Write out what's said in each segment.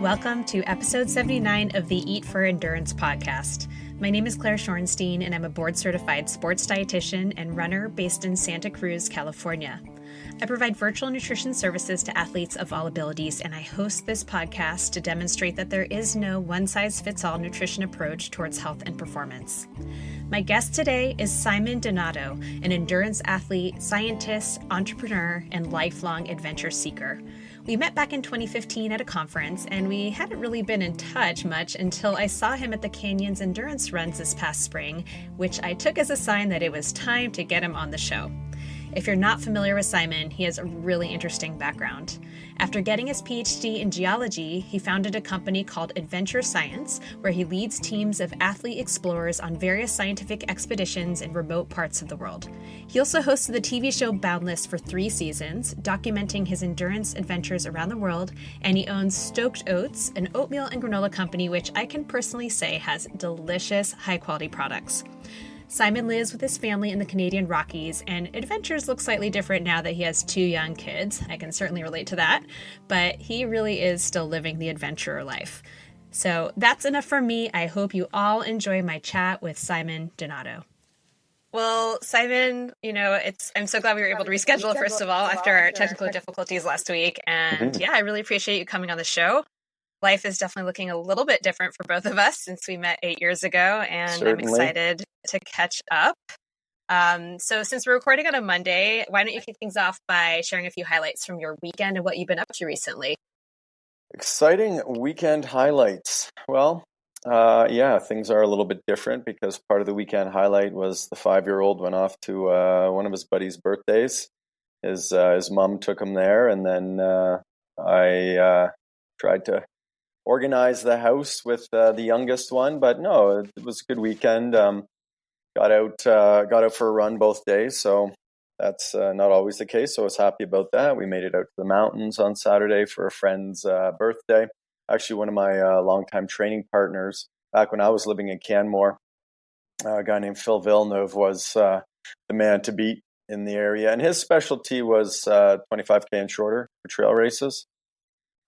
Welcome to episode 79 of the Eat for Endurance podcast. My name is Claire Shorenstein, and I'm a board-certified sports dietitian and runner based in Santa Cruz, California. I provide virtual nutrition services to athletes of all abilities, and I host this podcast to demonstrate that there is no one-size-fits-all nutrition approach towards health and performance. My guest today is Simon Donato, an endurance athlete, scientist, entrepreneur, and lifelong adventure seeker. We met back in 2015 at a conference, and we hadn't really been in touch much until I saw him at the Canyons Endurance Runs this past spring, which I took as a sign that it was time to get him on the show. If you're not familiar with Simon, he has a really interesting background. After getting his PhD in geology, he founded a company called Adventure Science, where he leads teams of athlete explorers on various scientific expeditions in remote parts of the world. He also hosted the TV show Boundless for 3 seasons, documenting his endurance adventures around the world, and he owns Stoked Oats, an oatmeal and granola company which I can personally say has delicious, high-quality products. Simon lives with his family in the Canadian Rockies, and adventures look slightly different now that he has 2 young kids. I can certainly relate to that, but he really is still living the adventurer life. So that's enough for me. I hope you all enjoy my chat with Simon Donato. Well, Simon, I'm so glad we were able to reschedule, first of all, after our technical difficulties last week. And I really appreciate you coming on the show. Life is definitely looking a little bit different for both of us since we met 8 years ago, and Certainly. I'm excited to catch up. So since we're recording on a Monday, why don't you kick things off by sharing a few highlights from your weekend and what you've been up to recently? Exciting weekend highlights. Well, things are a little bit different because part of the weekend highlight was the 5-year-old went off to one of his buddies' birthdays. His mom took him there, and then I tried to organize the house with the youngest one, but no, it was a good weekend. Got out for a run both days, so that's not always the case. So I was happy about that. We made it out to the mountains on Saturday for a friend's birthday. Actually, one of my longtime training partners back when I was living in Canmore, a guy named Phil Villeneuve, was the man to beat in the area, and his specialty was 25K and shorter for trail races.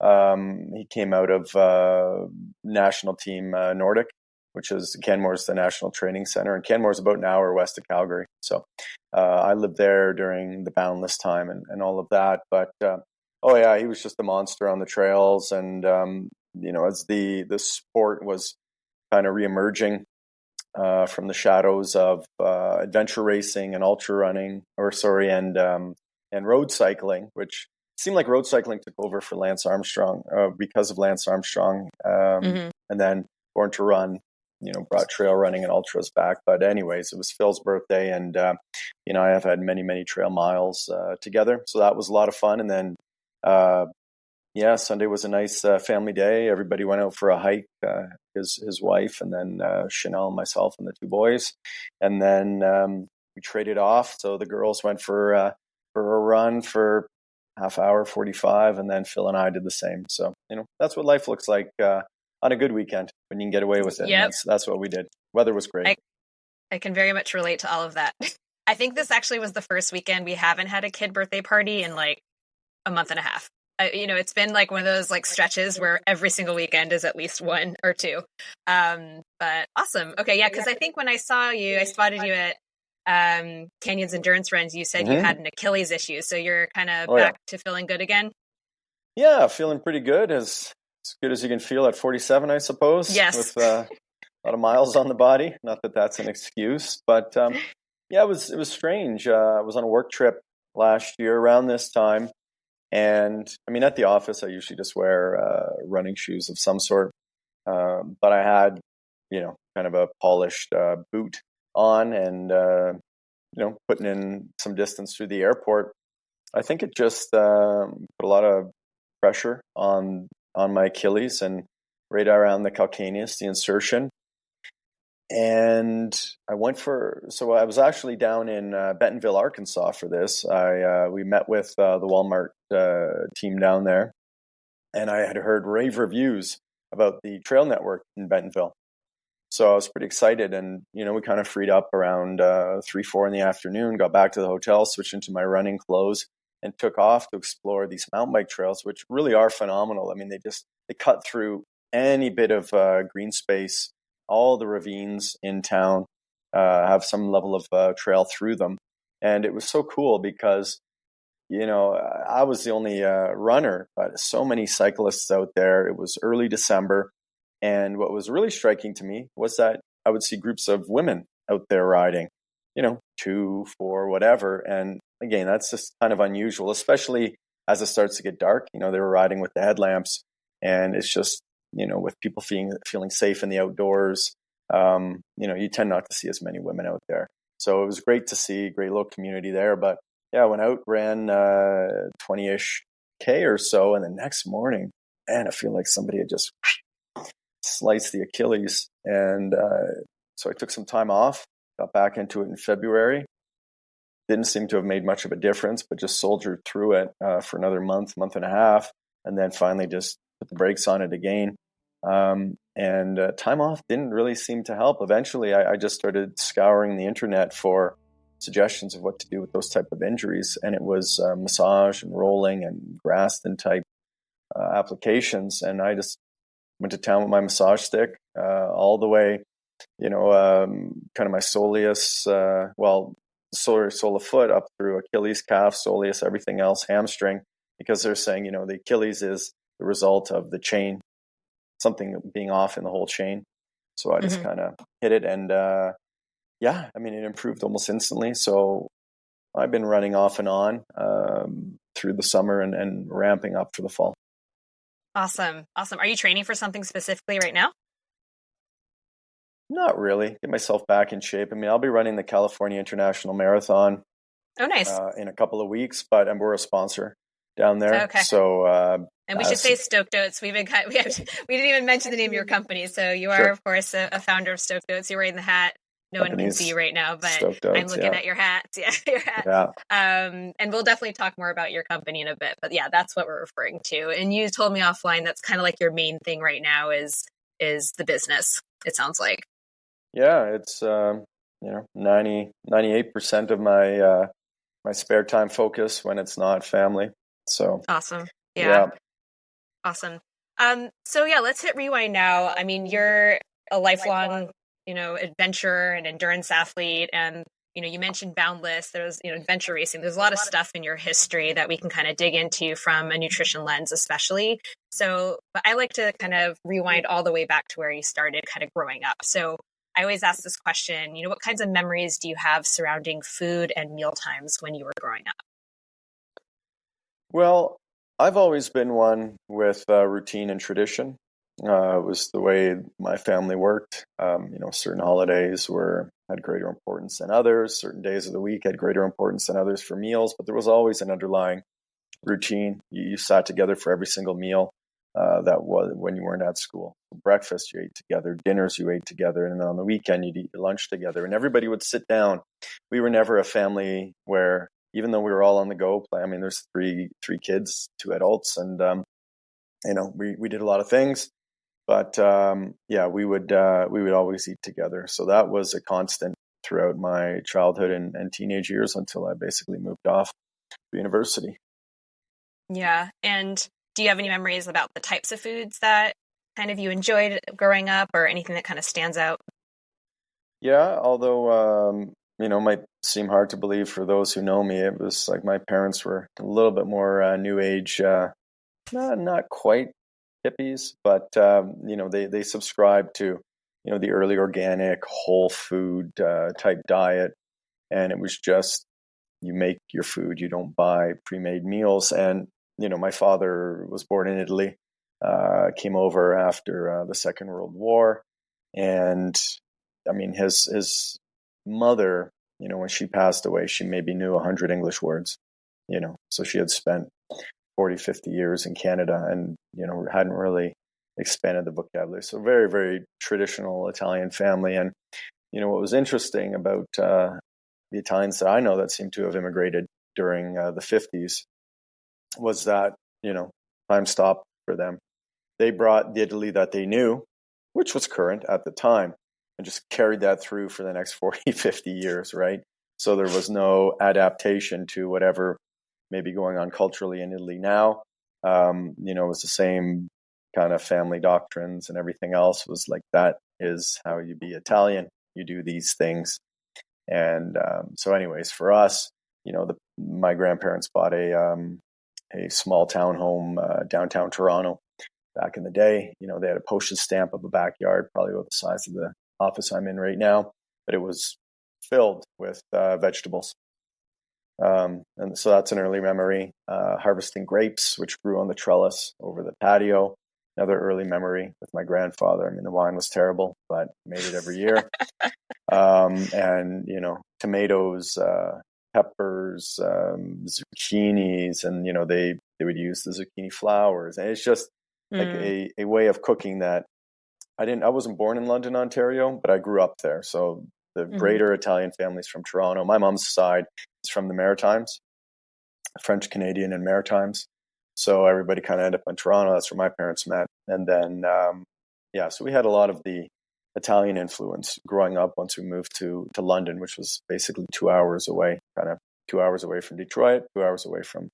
He came out of national team Nordic, which is Canmore's the national training center, and Canmore's about an hour west of Calgary. So I lived there during the Boundless time and all of that. But he was just a monster on the trails, and as the sport was kind of reemerging from the shadows of adventure racing and ultra running, and road cycling, which seemed like road cycling took over for Lance Armstrong because of Lance Armstrong. And then Born to Run, brought trail running and ultras back. But anyways, it was Phil's birthday, and I have had many, many trail miles together. So that was a lot of fun. And then, Sunday was a nice family day. Everybody went out for a hike, his wife, and then Chanel, myself, and the 2 boys. And then we traded off. So the girls went for a run for half hour, 45, and then Phil and I did the same. So, that's what life looks like on a good weekend when you can get away with it. Yep. That's what we did. Weather was great. I can very much relate to all of that. I think this actually was the first weekend we haven't had a kid birthday party in like a month and a half. It's been like one of those like stretches where every single weekend is at least 1 or 2. But awesome. Okay. Yeah. Cause I think when I saw you, I spotted you at Canyons Endurance Runs, you said you had an Achilles issue, so you're kind of back to feeling good again? Yeah, feeling pretty good, as good as you can feel at 47, I suppose. Yes. With a lot of miles on the body. Not that that's an excuse, but it was strange. I was on a work trip last year around this time, and at the office I usually just wear running shoes of some sort, but I had kind of a polished boot on, and putting in some distance through the airport. I think it just put a lot of pressure on my Achilles and right around the calcaneus, the insertion. And I was actually down in Bentonville, Arkansas for this. We met with the Walmart team down there, and I had heard rave reviews about the trail network in Bentonville. So I was pretty excited, and we kind of freed up around 3-4 in the afternoon, got back to the hotel, switched into my running clothes, and took off to explore these mountain bike trails, which really are phenomenal. They just they cut through any bit of green space. All the ravines in town have some level of trail through them. And it was so cool because, I was the only runner, but so many cyclists out there. It was early December. And what was really striking to me was that I would see groups of women out there riding, 2, 4, whatever. And again, that's just kind of unusual, especially as it starts to get dark. They were riding with the headlamps, and it's just, with people feeling safe in the outdoors, you tend not to see as many women out there. So it was great to see, great little community there. But yeah, I went out, ran 20-ish K or so, and the next morning, man, I feel like somebody had just sliced the Achilles. And so I took some time off, got back into it in February. Didn't seem to have made much of a difference, but just soldiered through it for another month and a half, and then finally just put the brakes on it again. And time off didn't really seem to help. Eventually, I just started scouring the internet for suggestions of what to do with those type of injuries, and it was massage and rolling and Graston type applications. And I just went to town with my massage stick all the way, kind of my soleus, solar foot up through Achilles, calf, soleus, everything else, hamstring, because they're saying, the Achilles is the result of the chain, something being off in the whole chain. So I just kind of hit it, and it improved almost instantly. So I've been running off and on through the summer and ramping up for the fall. Awesome. Are you training for something specifically right now? Not really. Get myself back in shape. I'll be running the California International Marathon. Oh, nice. In a couple of weeks, but we're a sponsor down there. Okay. So, and we should say Stoked Oats. We didn't even mention the name of your company. So you are, of course, a founder of Stoked Oats. You're wearing the hat. No one can see you right now, but Oats, I'm looking at your hat. Yeah, your hat. Yeah. And we'll definitely talk more about your company in a bit. But yeah, that's what we're referring to. And you told me offline that's kind of like your main thing right now is the business. It sounds like. Yeah, it's 98% of my spare time focus when it's not family. So awesome. Yeah. Awesome. So yeah, let's hit rewind now. You're a lifelong adventurer and endurance athlete, and you mentioned Boundless. There's adventure racing. There's a lot of stuff in your history that we can kind of dig into from a nutrition lens, especially. So, but I like to kind of rewind all the way back to where you started, kind of growing up. So I always ask this question, what kinds of memories do you have surrounding food and meal times when you were growing up? Well, I've always been one with routine and tradition. It was the way my family worked. Certain holidays had greater importance than others. Certain days of the week had greater importance than others for meals, but there was always an underlying routine. You sat together for every single meal. That was when you weren't at school. Breakfast you ate together, dinners you ate together, and then on the weekend you'd eat your lunch together, and everybody would sit down. We were never a family where, even though we were all on the go, there's three kids, 2 adults, and we did a lot of things, but we would always eat together. So that was a constant throughout my childhood and teenage years until I basically moved off to university. Yeah, and do you have any memories about the types of foods that kind of you enjoyed growing up, or anything that kind of stands out? Yeah, although, might seem hard to believe for those who know me, it was like my parents were a little bit more new age, not quite hippies, but, they subscribed to, the early organic, whole food type diet. And it was just, you make your food, you don't buy pre-made meals. And my father was born in Italy, came over after the Second World War. And his mother, when she passed away, she maybe knew 100 English words, so she had spent 40, 50 years in Canada and, hadn't really expanded the vocabulary. So very, very traditional Italian family. And, what was interesting about the Italians that I know that seem to have immigrated during the 50s was that, time stopped for them. They brought the Italy that they knew, which was current at the time, and just carried that through for the next 40, 50 years, right? So there was no adaptation to whatever may be going on culturally in Italy now. It was the same kind of family doctrines and everything else was like, that is how you be Italian. You do these things. And so anyways, for us, my grandparents bought a small townhome downtown Toronto back in the day. They had a postage stamp of a backyard, probably about the size of the office I'm in right now, but it was filled with vegetables. And so that's an early memory. Harvesting grapes, which grew on the trellis over the patio. Another early memory with my grandfather. I mean, the wine was terrible, but made it every year. And, tomatoes, peppers, zucchinis, and, they would use the zucchini flowers. And it's just like a way of cooking that I wasn't born in London, Ontario, but I grew up there. So the greater Italian families from Toronto. My mom's side is from the Maritimes, French Canadian and Maritimes. So everybody kind of ended up in Toronto. That's where my parents met. And then, so we had a lot of the Italian influence growing up once we moved to London, which was basically 2 hours away, kind of 2 hours away from Detroit, 2 hours away from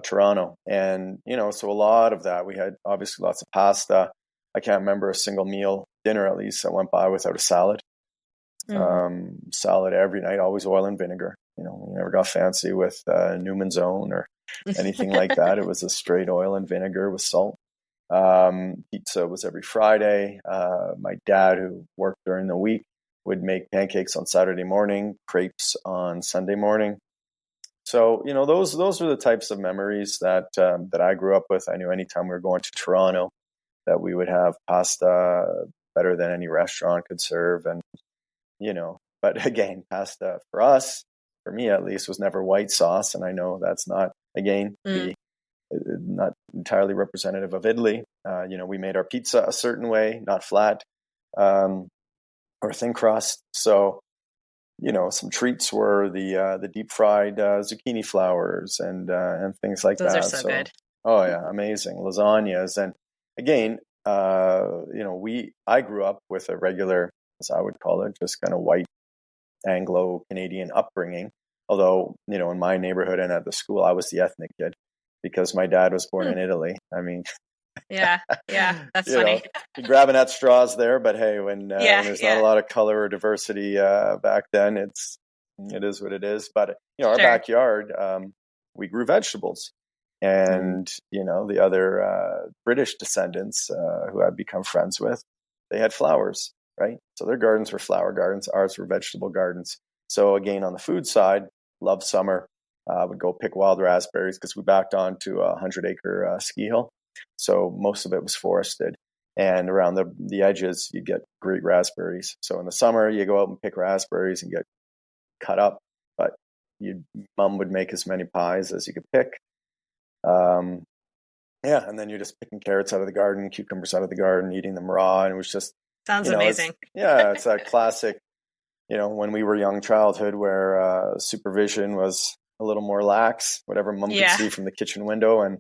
Toronto. And, so a lot of that, we had obviously lots of pasta. I can't remember a single meal, dinner at least, that went by without a salad. Salad every night, always oil and vinegar. We never got fancy with Newman's Own or anything like that. It was a straight oil and vinegar with salt. Pizza was every Friday. My dad, who worked during the week, would make pancakes on Saturday morning, crepes on Sunday morning. So, those are the types of memories that I grew up with. I knew anytime we were going to Toronto that we would have pasta better than any restaurant could serve. And, but again, pasta for us, for me at least, was never white sauce. And I know that's not, again, not entirely representative of Italy. We made our pizza a certain way, not flat or thin crust. So, some treats were the deep fried zucchini flowers and things like that. Those are so good. Oh yeah, amazing lasagnas. And again, I grew up with a regular, as I would call it, just kind of white Anglo-Canadian upbringing. Although, in my neighborhood and at the school, I was the ethnic kid because my dad was born in Italy. I mean, yeah, that's funny. Grabbing at straws there, but hey, when there's not a lot of color or diversity back then, it is what it is. But our backyard, we grew vegetables, and the other British descendants who I've become friends with, they had flowers, right? So their gardens were flower gardens, ours were vegetable gardens. So again, on the food side, loved summer. Would go pick wild raspberries because we backed onto a 100-acre ski hill. So most of it was forested. And around the edges, you get great raspberries. So in the summer, you go out and pick raspberries and get cut up. But mom would make as many pies as you could pick. And then you're just picking carrots out of the garden, cucumbers out of the garden, eating them raw. And it was just... Sounds amazing. It's that classic, when we were young childhood where supervision was a little more lax, whatever mom could see from the kitchen window. And,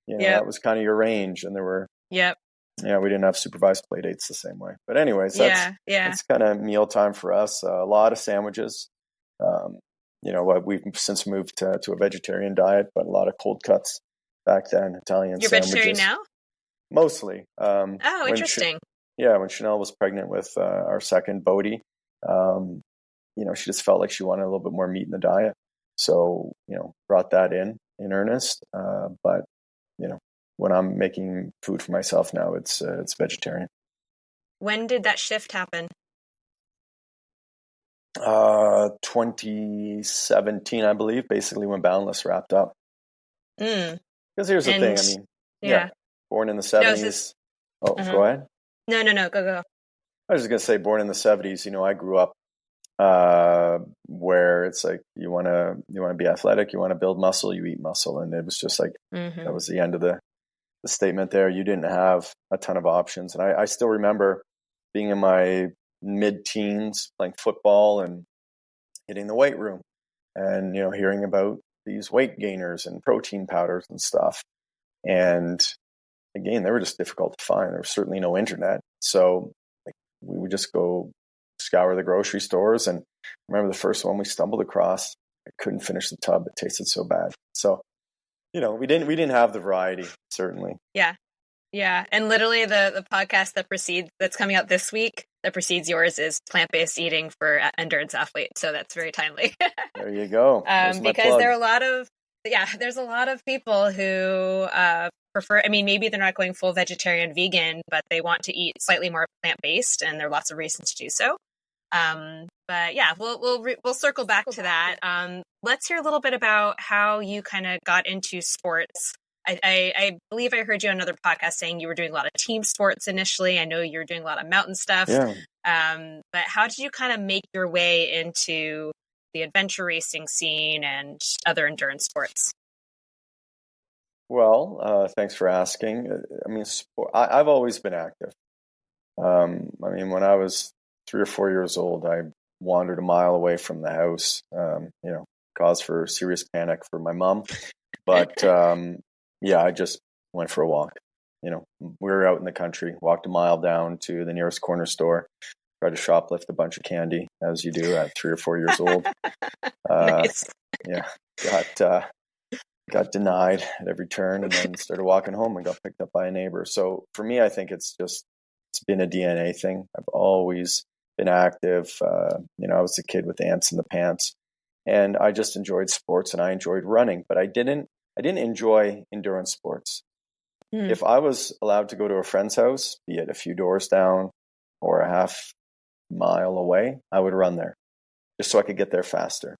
that was kind of your range. And there were, we didn't have supervised play dates the same way. But anyways, that's kind of mealtime for us. A lot of sandwiches. We've since moved to a vegetarian diet, but a lot of cold cuts back then, Italian You're sandwiches. vegetarian now? Mostly. Interesting. When Chanel was pregnant with our second Bodhi, she just felt like she wanted a little bit more meat in the diet. So, brought that in earnest. But, when I'm making food for myself now, it's vegetarian. When did that shift happen? 2017, I believe, basically when Boundless wrapped up. Because here's the thing, born in the 70s. Go ahead. No, go. I was just going to say, born in the 70s, I grew up where it's like you want to be athletic, you want to build muscle, you eat muscle. And it was just like, that was the end of the statement there. You didn't have a ton of options. And I still remember being in my mid-teens playing football and hitting the weight room and, hearing about these weight gainers and protein powders and stuff. And again, they were just difficult to find. There was certainly no internet. So we would just go scour the grocery stores. And I remember the first one we stumbled across, I couldn't finish the tub. It tasted so bad. So, we didn't have the variety, certainly. Yeah. Yeah. And literally the podcast that's coming out this week that precedes yours is plant-based eating for endurance athletes. So that's very timely. There you go. There's my Because plug. there's a lot of people who prefer, I mean, maybe they're not going full vegetarian vegan, but they want to eat slightly more plant-based, and there are lots of reasons to do so. But yeah, we'll circle back to that. Let's hear a little bit about how you kind of got into sports. I believe I heard you on another podcast saying you were doing a lot of team sports initially. I know you were doing a lot of mountain stuff. Yeah. But how did you kind of make your way into the adventure racing scene and other endurance sports? Well, thanks for asking. I mean, I've always been active. I mean, when I was 3 or 4 years old, I wandered a mile away from the house, cause for serious panic for my mom. But yeah, I just went for a walk. We were out in the country, walked a mile down to the nearest corner store, tried to shoplift a bunch of candy, as you do at 3 or 4 years old. Nice. Yeah, got denied at every turn, and then started walking home and got picked up by a neighbor. So for me, I think it's been a DNA thing. I've always been active. I was a kid with ants in the pants, and I just enjoyed sports and I enjoyed running, but I didn't enjoy endurance sports. If I was allowed to go to a friend's house, be it a few doors down or a half mile away, I would run there just so I could get there faster,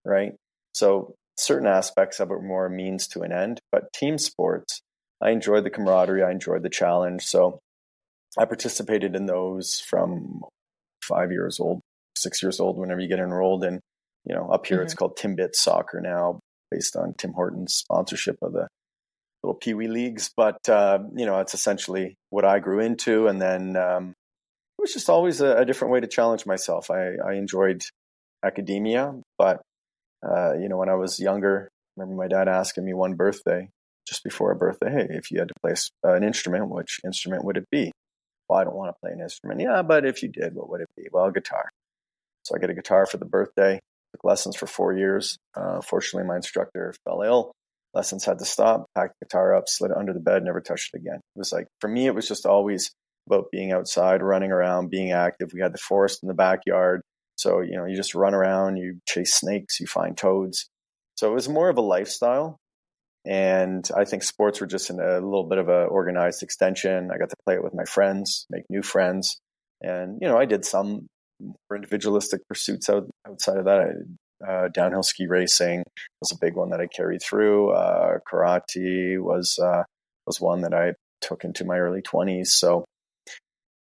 right? So certain aspects of it were more a means to an end, but team sports, I enjoyed the camaraderie, I enjoyed the challenge. So I participated in those from 5 years old, 6 years old, whenever you get enrolled in, up here it's called Timbit Soccer now, based on Tim Hortons sponsorship of the little peewee leagues. But, it's essentially what I grew into. And then it was just always a different way to challenge myself. I enjoyed academia, but, when I was younger, I remember my dad asking me one birthday, just before a birthday, hey, if you had to play an instrument, which instrument would it be? Well, I don't want to play an instrument. Yeah, but if you did, what would it be? Well, guitar. So I get a guitar for the birthday, took lessons for 4 years. Fortunately, my instructor fell ill. Lessons had to stop, packed the guitar up, slid it under the bed, never touched it again. It was like, for me, it was just always about being outside, running around, being active. We had the forest in the backyard. So, you just run around, you chase snakes, you find toads. So it was more of a lifestyle. And I think sports were just a little bit of an organized extension. I got to play it with my friends, make new friends. And, I did some more individualistic pursuits outside of that. Downhill ski racing was a big one that I carried through. Karate was one that I took into my early 20s. So,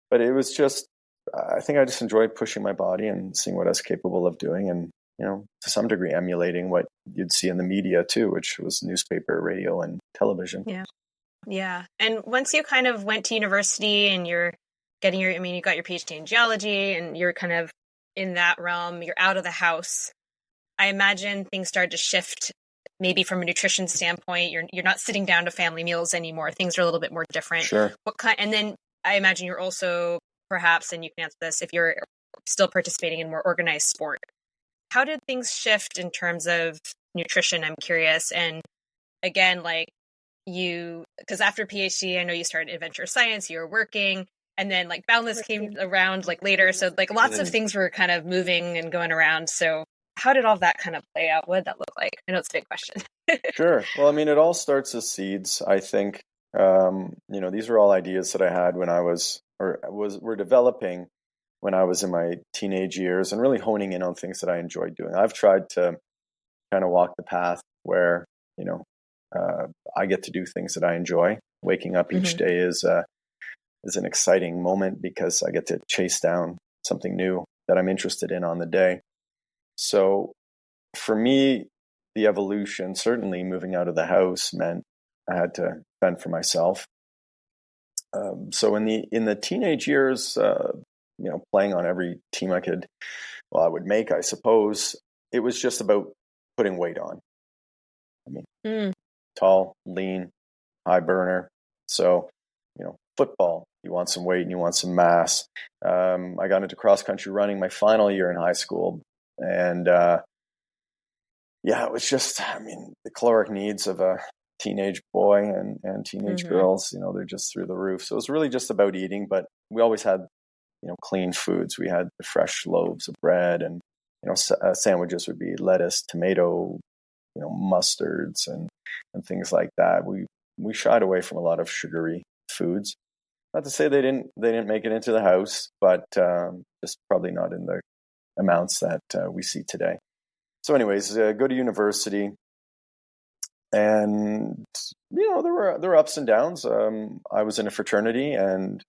but it was just, I think I just enjoyed pushing my body and seeing what I was capable of doing, and to some degree emulating what you'd see in the media too, which was newspaper, radio, and television. Yeah. And once you kind of went to university and you're getting you got your PhD in geology and you're kind of in that realm, you're out of the house. I imagine things started to shift, maybe from a nutrition standpoint. You're not sitting down to family meals anymore. Things are a little bit more different. Sure. And then I imagine you're also perhaps, and you can answer this, if you're still participating in more organized sport. How did things shift in terms of nutrition? I'm curious. And again, because after PhD, I know you started adventure science, you were working, and then Boundless came around later. So lots of things were kind of moving and going around. So how did all that kind of play out? What did that look like? I know it's a big question. Sure. Well, I mean, it all starts as seeds. I think, these were all ideas that I had when I were developing when I was in my teenage years and really honing in on things that I enjoyed doing. I've tried to kind of walk the path where, I get to do things that I enjoy. Waking up each day is an exciting moment because I get to chase down something new that I'm interested in on the day. So for me, the evolution, certainly moving out of the house, meant I had to fend for myself. So in the teenage years, playing on every team I would make, I suppose, it was just about putting weight on. I mean, tall, lean, high burner. So, football, you want some weight and you want some mass. I got into cross country running my final year in high school. And, it was just, the caloric needs of a teenage boy and teenage girls, they're just through the roof. So it was really just about eating, but we always had, clean foods. We had the fresh loaves of bread, and, sandwiches would be lettuce, tomato, mustards and things like that. We shied away from a lot of sugary foods. Not to say they didn't make it into the house, but just probably not in the amounts that we see today. So anyways, go to university, and there were ups and downs. I was in a fraternity, and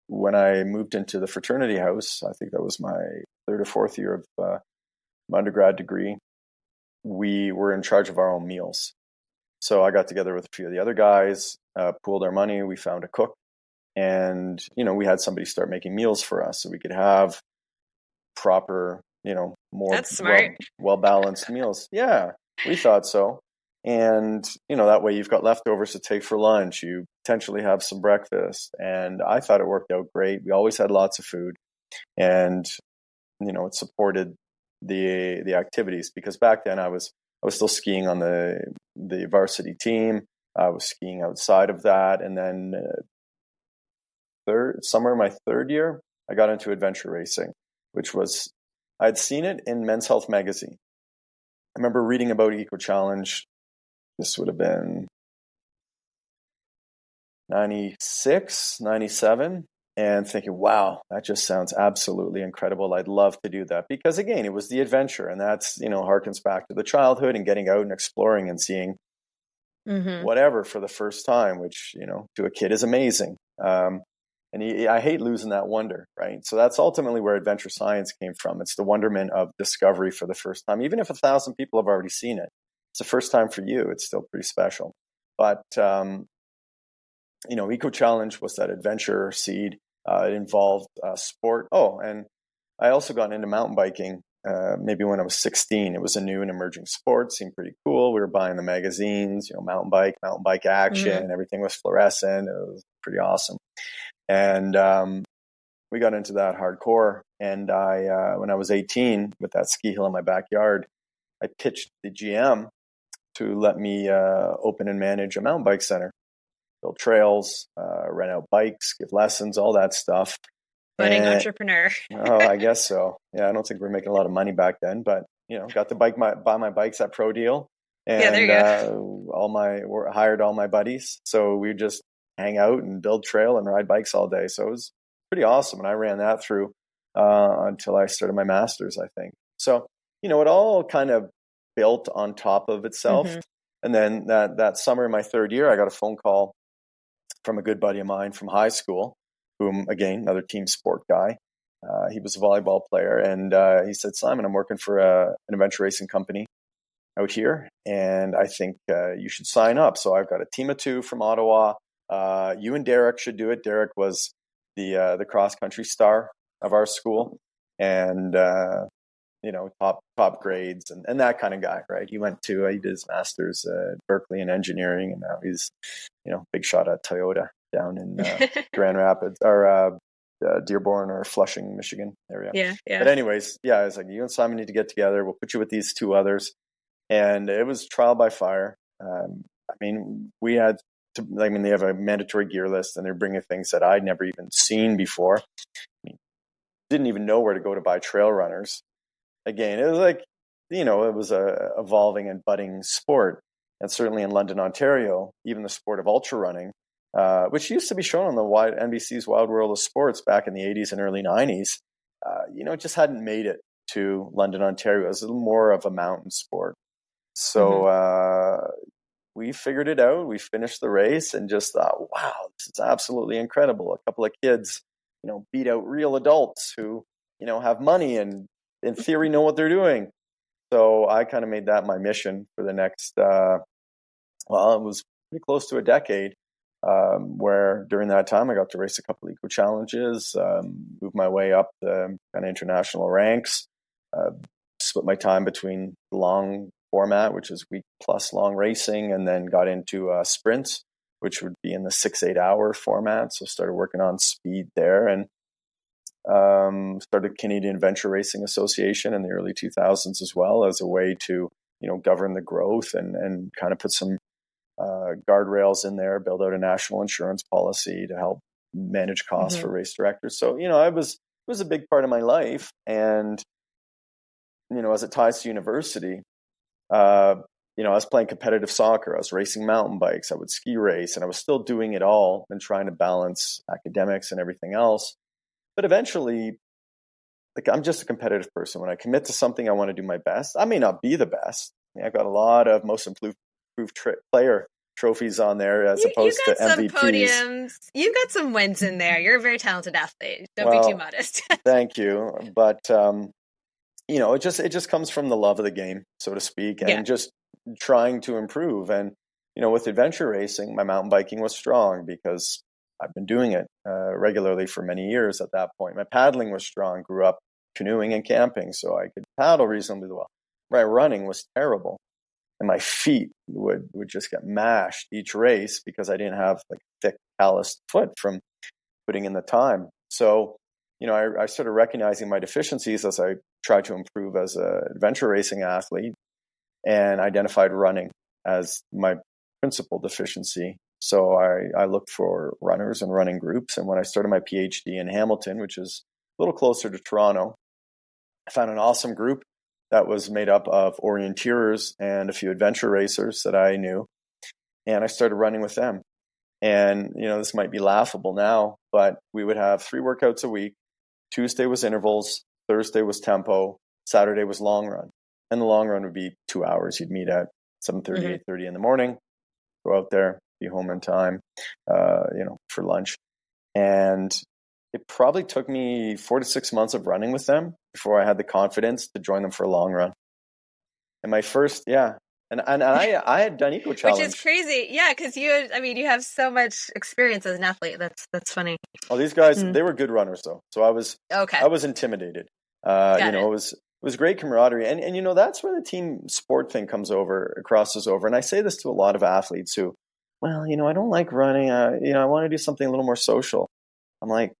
when I moved into the fraternity house, I think that was my third or fourth year of my undergrad degree, we were in charge of our own meals. So I got together with a few of the other guys, pooled our money, we found a cook, and we had somebody start making meals for us so we could have proper, more That's smart. well balanced meals. Yeah, we thought so. And that way you've got leftovers to take for lunch, you potentially have some breakfast, and I thought it worked out great. We always had lots of food, and it supported the activities, because back then I was still skiing on the varsity team. I was skiing outside of that, and then somewhere in my third year, I got into adventure racing, which was, I'd seen it in Men's Health magazine. I remember reading about Eco Challenge. This would have been 96, 97, and thinking, wow, that just sounds absolutely incredible. I'd love to do that, because again, it was the adventure, and that's, harkens back to the childhood and getting out and exploring and seeing whatever for the first time, which, to a kid is amazing. I hate losing that wonder, right? So that's ultimately where adventure science came from. It's the wonderment of discovery for the first time. Even if 1,000 people have already seen it, it's the first time for you. It's still pretty special. But, Eco Challenge was that adventure seed. It involved sport. Oh, and I also got into mountain biking maybe when I was 16. It was a new and emerging sport. Seemed pretty cool. We were buying the magazines, mountain bike action. Everything was fluorescent. It was pretty awesome. And we got into that hardcore. And I, when I was 18, with that ski hill in my backyard, I pitched the GM to let me open and manage a mountain bike center, build trails, rent out bikes, give lessons, all that stuff. Budding entrepreneur. Oh, I guess so. Yeah, I don't think we were making a lot of money back then, but got to buy my bikes at Pro Deal, and yeah, there you go. Hired all my buddies, so we just hang out and build trail and ride bikes all day. So it was pretty awesome, and I ran that through until I started my master's, I think. So it all kind of built on top of itself. And then that summer in my third year, I got a phone call from a good buddy of mine from high school, whom, again, another team sport guy. He was a volleyball player, and he said, Simon, I'm working for an adventure racing company out here, and I think you should sign up. So I've got a team of 2 from Ottawa. You and Derek should do it. Derek was the cross-country star of our school, and top grades and that kind of guy, right? He did his master's at Berkeley in engineering, and now he's big shot at Toyota down in Grand Rapids or Dearborn or Flushing, Michigan area. Yeah. But anyways, I was like, you and Simon need to get together. We'll put you with these 2 others, and it was trial by fire. We had they have a mandatory gear list, and they're bringing things that I'd never even seen before. Didn't even know where to go to buy trail runners. Again, it was like, it was a evolving and budding sport. And certainly in London, Ontario, even the sport of ultra running, which used to be shown on the NBC's Wild World of Sports back in the 80s and early 90s, it just hadn't made it to London, Ontario. It was a little more of a mountain sport. So we figured it out. We finished the race and just thought, wow, this is absolutely incredible. A couple of kids, beat out real adults who, have money and in theory know what they're doing. So I kind of made that my mission for the next, it was pretty close to a decade, where during that time I got to race a couple of Eco Challenges, move my way up the kind of international ranks, split my time between the long format, which is week plus long racing, and then got into sprints, which would be in the 6-8 hour format. So started working on speed there, and started Canadian Adventure Racing Association in the early 2000s as well, as a way to govern the growth and kind of put some guardrails in there, build out a national insurance policy to help manage costs for race directors. So, it was a big part of my life. And, as it ties to university, I was playing competitive soccer. I was racing mountain bikes. I would ski race, and I was still doing it all and trying to balance academics and everything else. But eventually, I'm just a competitive person. When I commit to something, I want to do my best. I may not be the best. I've got a lot of most improved player trophies on there as opposed to MVPs. Some podiums. You've got some wins in there. You're a very talented athlete. Don't be too modest. Thank you. But, it just comes from the love of the game, so to speak, and just trying to improve. And, with adventure racing, my mountain biking was strong because I've been doing it regularly for many years at that point. My paddling was strong, grew up canoeing and camping, so I could paddle reasonably well. My running was terrible, and my feet would just get mashed each race because I didn't have thick calloused foot from putting in the time. So, I started recognizing my deficiencies as I tried to improve as an adventure racing athlete, and identified running as my principal deficiency. So I looked for runners and running groups. And when I started my PhD in Hamilton, which is a little closer to Toronto, I found an awesome group that was made up of orienteers and a few adventure racers that I knew. And I started running with them. And, this might be laughable now, but we would have 3 workouts a week. Tuesday was intervals, Thursday was tempo, Saturday was long run. And the long run would be 2 hours. You'd meet at 7:30, 8:30 in the morning, go out there, be home in time, for lunch. And it probably took me 4 to 6 months of running with them before I had the confidence to join them for a long run. And my first, and I had done Eco Challenge, which is crazy, because you have so much experience as an athlete. That's funny. Oh, these guys, they were good runners though, so I was intimidated. It was great camaraderie, and that's where the team sport thing crosses over. And I say this to a lot of athletes who, I don't like running. I want to do something a little more social. I'm like,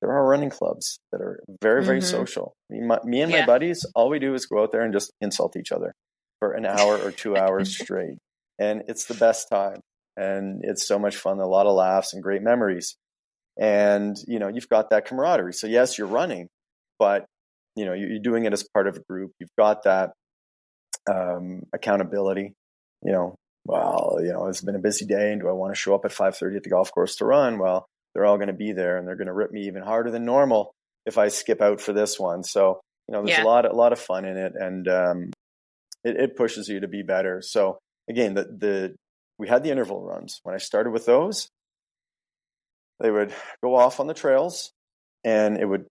there are running clubs that are very, very social. Me and my buddies, all we do is go out there and just insult each other for an hour or 2 hours straight. And it's the best time. And it's so much fun, a lot of laughs and great memories. And, you've got that camaraderie. So yes, you're running, but, you're doing it as part of a group. You've got that accountability, it's been a busy day, and do I want to show up at 5:30 at the golf course to run? Well, they're all going to be there, and they're going to rip me even harder than normal if I skip out for this one. So, there's a lot of fun in it, and it pushes you to be better. So again, we had the interval runs. When I started with those, they would go off on the trails, and it would,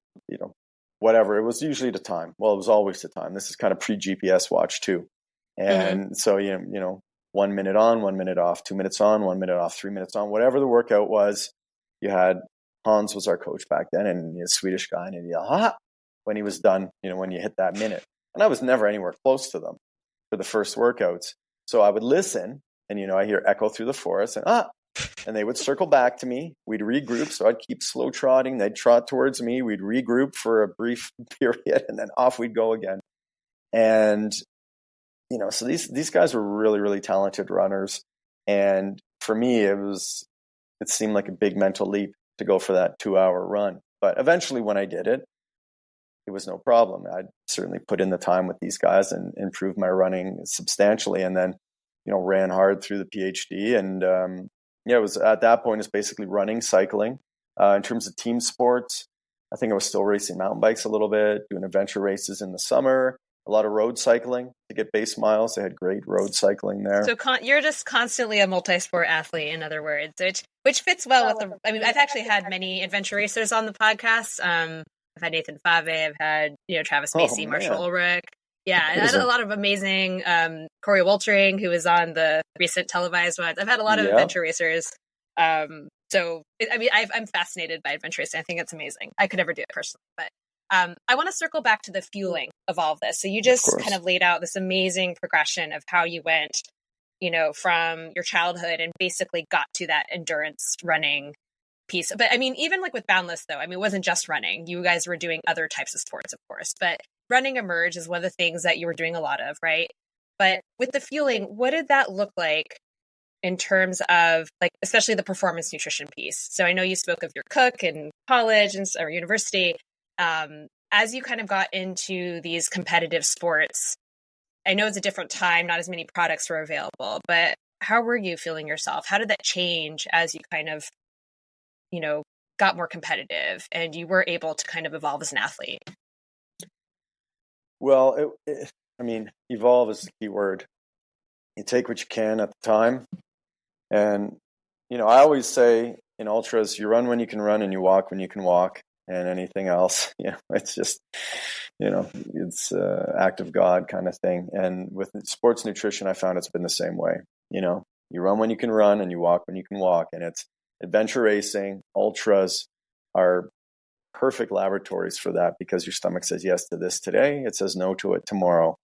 whatever. It was usually the time. Well, it was always the time. This is kind of pre-GPS watch too. And so, 1 minute on, 1 minute off, 2 minutes on, 1 minute off, 3 minutes on, whatever the workout was. You had Hans was our coach back then, and he's a Swedish guy, and he'd yell, "Ha!" when he was done, when you hit that minute. And I was never anywhere close to them for the first workouts. So I would listen, and, I hear echo through the forest, and they would circle back to me. We'd regroup. So I'd keep slow trotting. They'd trot towards me. We'd regroup for a brief period, and then off we'd go again. And, so these guys were really, really talented runners. And for me, it seemed like a big mental leap to go for that 2-hour run. But eventually when I did it, it was no problem. I'd certainly put in the time with these guys and improved my running substantially. And then, ran hard through the PhD. And it was at that point, it's basically running, cycling. In terms of team sports, I think I was still racing mountain bikes a little bit, doing adventure races in the summer, a lot of road cycling to get base miles. They had great road cycling there. So you're just constantly a multi-sport athlete, in other words, which fits well with I've actually had many adventure racers on the podcast. I've had Nathan Fave, I've had, Travis Macy, Marshall Ulrich. Yeah, I had a lot of amazing Corey Woltering, who was on the recent televised ones. I've had a lot of adventure racers. So, I'm fascinated by adventure racing. I think it's amazing. I could never do it personally, but I want to circle back to the fueling of all of this. So you just kind of laid out this amazing progression of how you went, from your childhood and basically got to that endurance running piece. But even with Boundless though, it wasn't just running. You guys were doing other types of sports, of course, but running Emerge is one of the things that you were doing a lot of, right? But with the fueling, what did that look like in terms of like, especially the performance nutrition piece? So I know you spoke of your cook in college or university. As you kind of got into these competitive sports, I know it's a different time, not as many products were available, but how were you feeling yourself? How did that change as you kind of, got more competitive and you were able to kind of evolve as an athlete? Well, evolve is the key word. You take what you can at the time. And, I always say in ultras, you run when you can run and you walk when you can walk, and anything else, it's just, it's act of God kind of thing. And with sports nutrition, I found it's been the same way. You run when you can run and you walk when you can walk. And it's adventure racing, ultras are perfect laboratories for that, because your stomach says yes to this today, it says no to it tomorrow.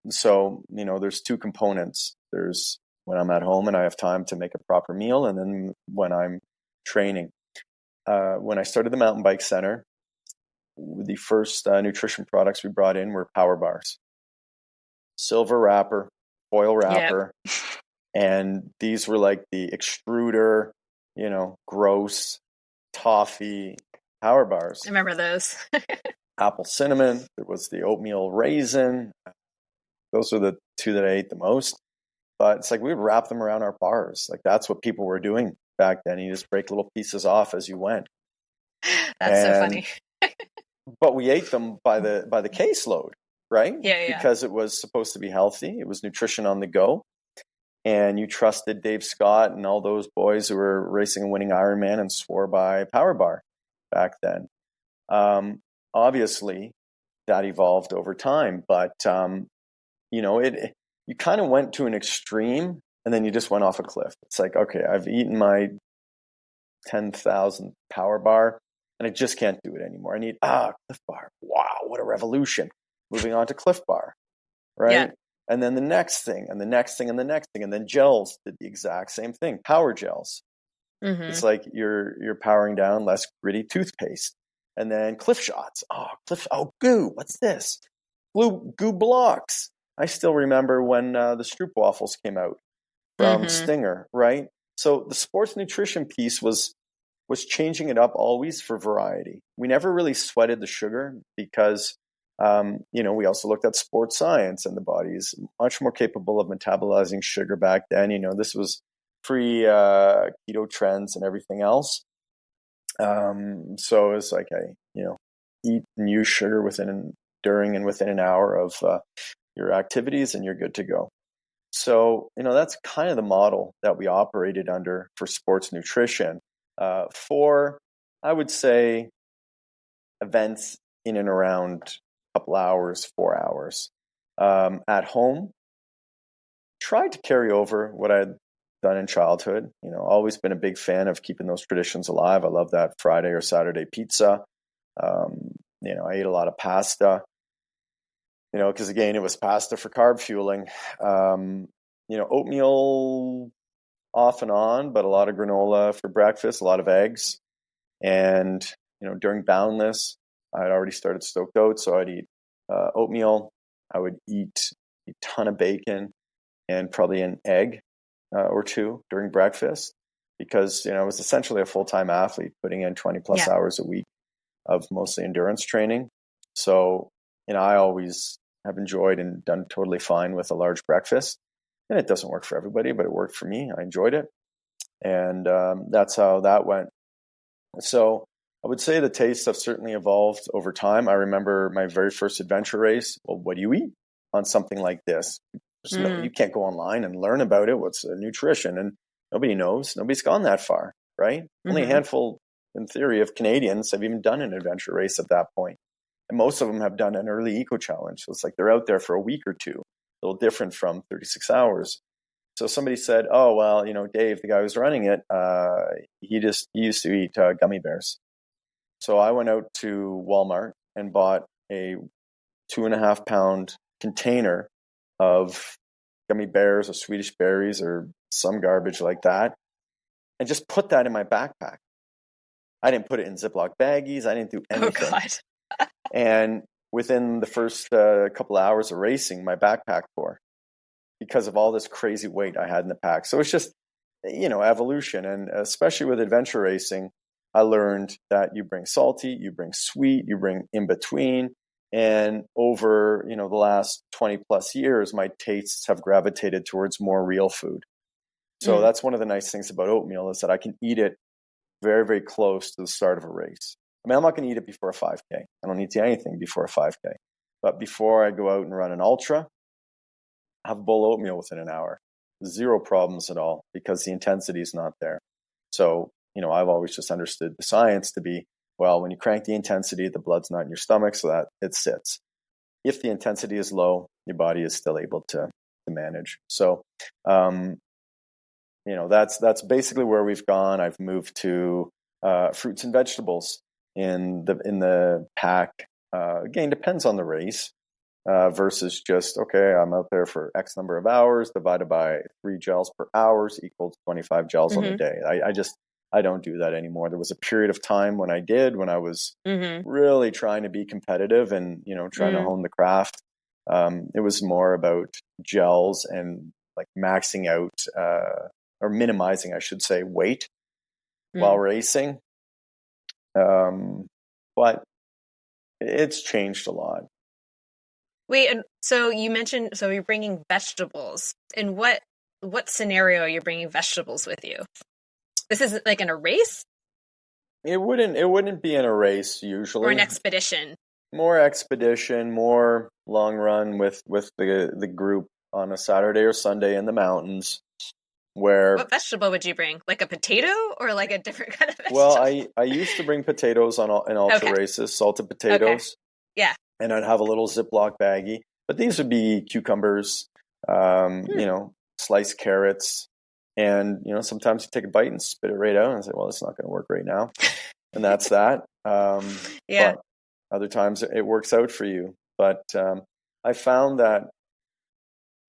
So, there's two components. There's when I'm at home and I have time to make a proper meal, and then when I'm training. When I started the Mountain Bike Center, the first nutrition products we brought in were power bars, silver wrapper, foil wrapper. Yep. And these were like the extruder, gross toffee power bars. I remember those. Apple cinnamon. There was the oatmeal raisin. Those are the two that I ate the most. But it's like we would wrap them around our bars. Like that's what people were doing back then. You just break little pieces off as you went. That's so funny. But we ate them by the caseload, right? Yeah. Because it was supposed to be healthy. It was nutrition on the go. And you trusted Dave Scott and all those boys who were racing and winning Ironman and swore by Power Bar back then. Obviously, that evolved over time, but you kind of went to an extreme, and then you just went off a cliff. It's like, okay, I've eaten my 10,000 Power Bar, and I just can't do it anymore. I need Cliff Bar. Wow, what a revolution! Moving on to Cliff Bar, right? Yeah. And then the next thing, and the next thing, and the next thing, and then gels did the exact same thing. Power gels. Mm-hmm. It's like you're powering down less gritty toothpaste. And then Cliff Shots. Goo. What's this? Goo blocks. I still remember when the Stroop waffles came out from Stinger, right? So the sports nutrition piece was changing it up always for variety. We never really sweated the sugar because we also looked at sports science, and the body is much more capable of metabolizing sugar back then. This was pre keto trends and everything else. So it's like eat and use sugar during and within an hour of your activities, and you're good to go. So that's kind of the model that we operated under for sports nutrition. For, I would say, events in and around couple hours, 4 hours. At home, tried to carry over what I had done in childhood. Always been a big fan of keeping those traditions alive. I love that Friday or Saturday pizza. I ate a lot of pasta, because again, it was pasta for carb fueling. Oatmeal off and on, but a lot of granola for breakfast, a lot of eggs. And, during Boundless, I had already started Stoked Oats, so I'd eat oatmeal. I would eat a ton of bacon and probably an egg or two during breakfast, because I was essentially a full-time athlete, putting in 20 plus hours a week of mostly endurance training. So I always have enjoyed and done totally fine with a large breakfast. And it doesn't work for everybody, but it worked for me. I enjoyed it, and that's how that went. So I would say the tastes have certainly evolved over time. I remember my very first adventure race. Well, what do you eat on something like this? You can't go online and learn about it. What's nutrition? And nobody knows. Nobody's gone that far, right? Only a handful, in theory, of Canadians have even done an adventure race at that point. And most of them have done an early eco challenge. So it's like they're out there for a week or two, a little different from 36 hours. So somebody said, oh, well, Dave, the guy who's running it, he used to eat gummy bears. So I went out to Walmart and bought a 2.5 pound container of gummy bears or Swedish berries or some garbage like that, and just put that in my backpack. I didn't put it in Ziploc baggies. I didn't do anything. Oh, God. And within the first couple of hours of racing, my backpack tore, because of all this crazy weight I had in the pack. So it's just, evolution. And especially with adventure racing, I learned that you bring salty, you bring sweet, you bring in between. And over, the last 20 plus years, my tastes have gravitated towards more real food. So that's one of the nice things about oatmeal is that I can eat it very, very close to the start of a race. I mean, I'm not going to eat it before a 5K. I don't need to eat anything before a 5K. But before I go out and run an ultra, I have a bowl of oatmeal within an hour. Zero problems at all because the intensity is not there. So, I've always just understood the science to be, well, when you crank the intensity, the blood's not in your stomach so that it sits. If the intensity is low, your body is still able to manage. So, that's basically where we've gone. I've moved to fruits and vegetables in the pack. Again, depends on the race versus just, okay, I'm out there for X number of hours divided by 3 gels per hour equals 25 gels on a day. I don't do that anymore. There was a period of time when I was really trying to be competitive and, trying to hone the craft. It was more about gels and like maxing out or minimizing, I should say, weight while racing. But it's changed a lot. Wait, and so you mentioned, so you're bringing vegetables. In what scenario are you bringing vegetables with you? This isn't like in a race? It wouldn't be in a race usually. Or an expedition. More expedition, more long run with the group on a Saturday or Sunday in the mountains. What vegetable would you bring? Like a potato or like a different kind of vegetable? Well, I used to bring potatoes in ultra races, salted potatoes. Okay. Yeah. And I'd have a little Ziploc baggie. But these would be cucumbers, sliced carrots. And, sometimes you take a bite and spit it right out and say, well, it's not going to work right now. And that's that. Yeah. But other times it works out for you. But I found that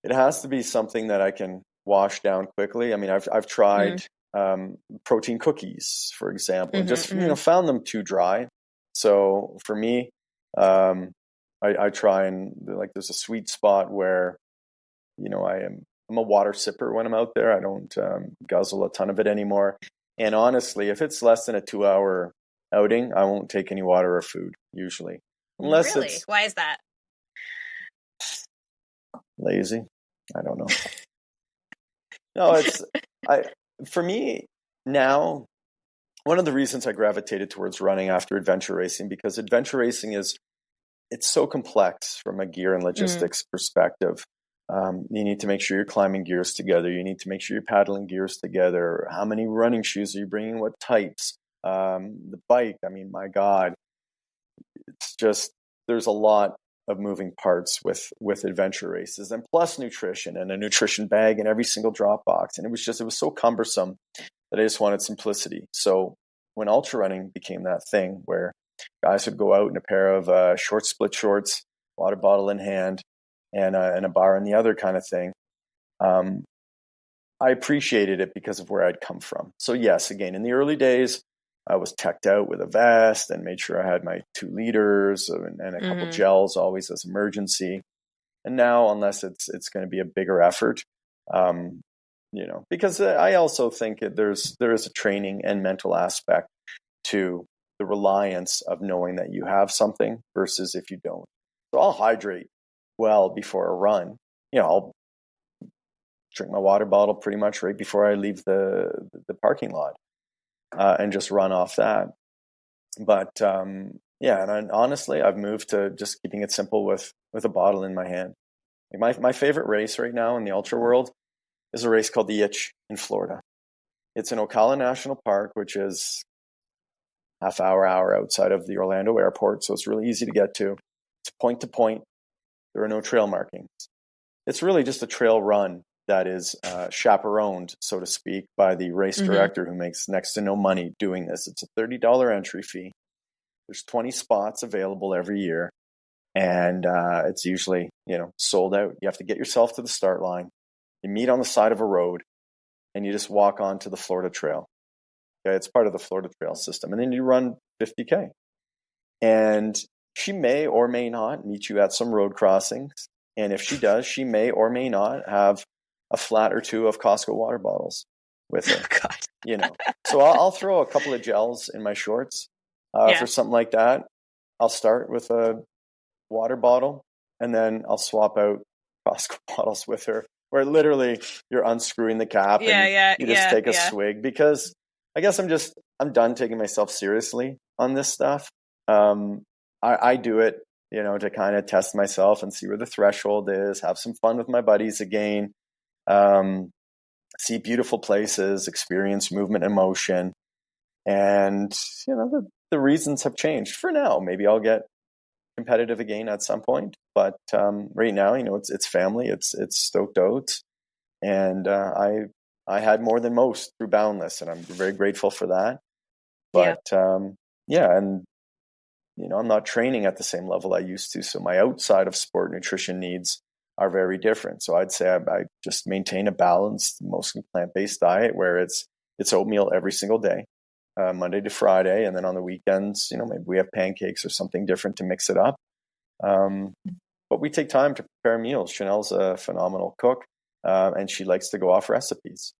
it has to be something that I can wash down quickly. I mean, I've tried protein cookies, for example, just found them too dry. So for me, I try and there's a sweet spot where I'm a water sipper when I'm out there. I don't guzzle a ton of it anymore. And honestly, if it's less than a 2-hour outing, I won't take any water or food usually, unless really? It's why is that? Lazy. I don't know. No, for me now, one of the reasons I gravitated towards running after adventure racing, because adventure racing it's so complex from a gear and logistics perspective. You need to make sure you're climbing gears together. You need to make sure you're paddling gears together. How many running shoes are you bringing? What types? The bike. I mean, my God, it's just, there's a lot of moving parts with adventure races, and plus nutrition and a nutrition bag in every single drop box. And it was so cumbersome that I just wanted simplicity. So when ultra running became that thing where guys would go out in a pair of short split shorts, water bottle in hand, and a bar in the other kind of thing, I appreciated it because of where I'd come from. So yes, again, in the early days, I was teched out with a vest and made sure I had my 2 liters and a couple gels always as emergency. And now, unless it's going to be a bigger effort, because I also think there is a training and mental aspect to the reliance of knowing that you have something versus if you don't. So I'll hydrate well before a run. I'll drink my water bottle pretty much right before I leave the parking lot. And just run off that. But and honestly, I've moved to just keeping it simple with a bottle in my hand. My favorite race right now in the ultra world is a race called the Itch in Florida. It's in Ocala National Park, which is hour outside of the Orlando airport, so it's really easy to get to. It's point to point. There are no trail markings. It's really just a trail run that is chaperoned, so to speak, by the race director who makes next to no money doing this. It's a $30 entry fee. There's 20 spots available every year, and it's usually sold out. You have to get yourself to the start line. You meet on the side of a road, and you just walk onto the Florida Trail. Okay, it's part of the Florida Trail system, and then you run 50K. And she may or may not meet you at some road crossings. And if she does, she may or may not have a flat or two of Costco water bottles with her. God. You know, so I'll throw a couple of gels in my shorts for something like that. I'll start with a water bottle, and then I'll swap out Costco bottles with her, where literally you're unscrewing the cap and you just take a swig, because I guess I'm done taking myself seriously on this stuff. I do it, you know, to kind of test myself and see where the threshold is, have some fun with my buddies again, see beautiful places, experience movement and motion. And, you know, the reasons have changed for now. Maybe I'll get competitive again at some point, but right now, you know, it's family, it's stoked oats, and I had more than most through Boundless, and I'm very grateful for that. But and you know, I'm not training at the same level I used to, so my outside of sport nutrition needs are very different. So I'd say I just maintain a balanced, mostly plant-based diet where it's oatmeal every single day, Monday to Friday, and then on the weekends, you know, maybe we have pancakes or something different to mix it up. But we take time to prepare meals. Chanel's a phenomenal cook, and she likes to go off recipes.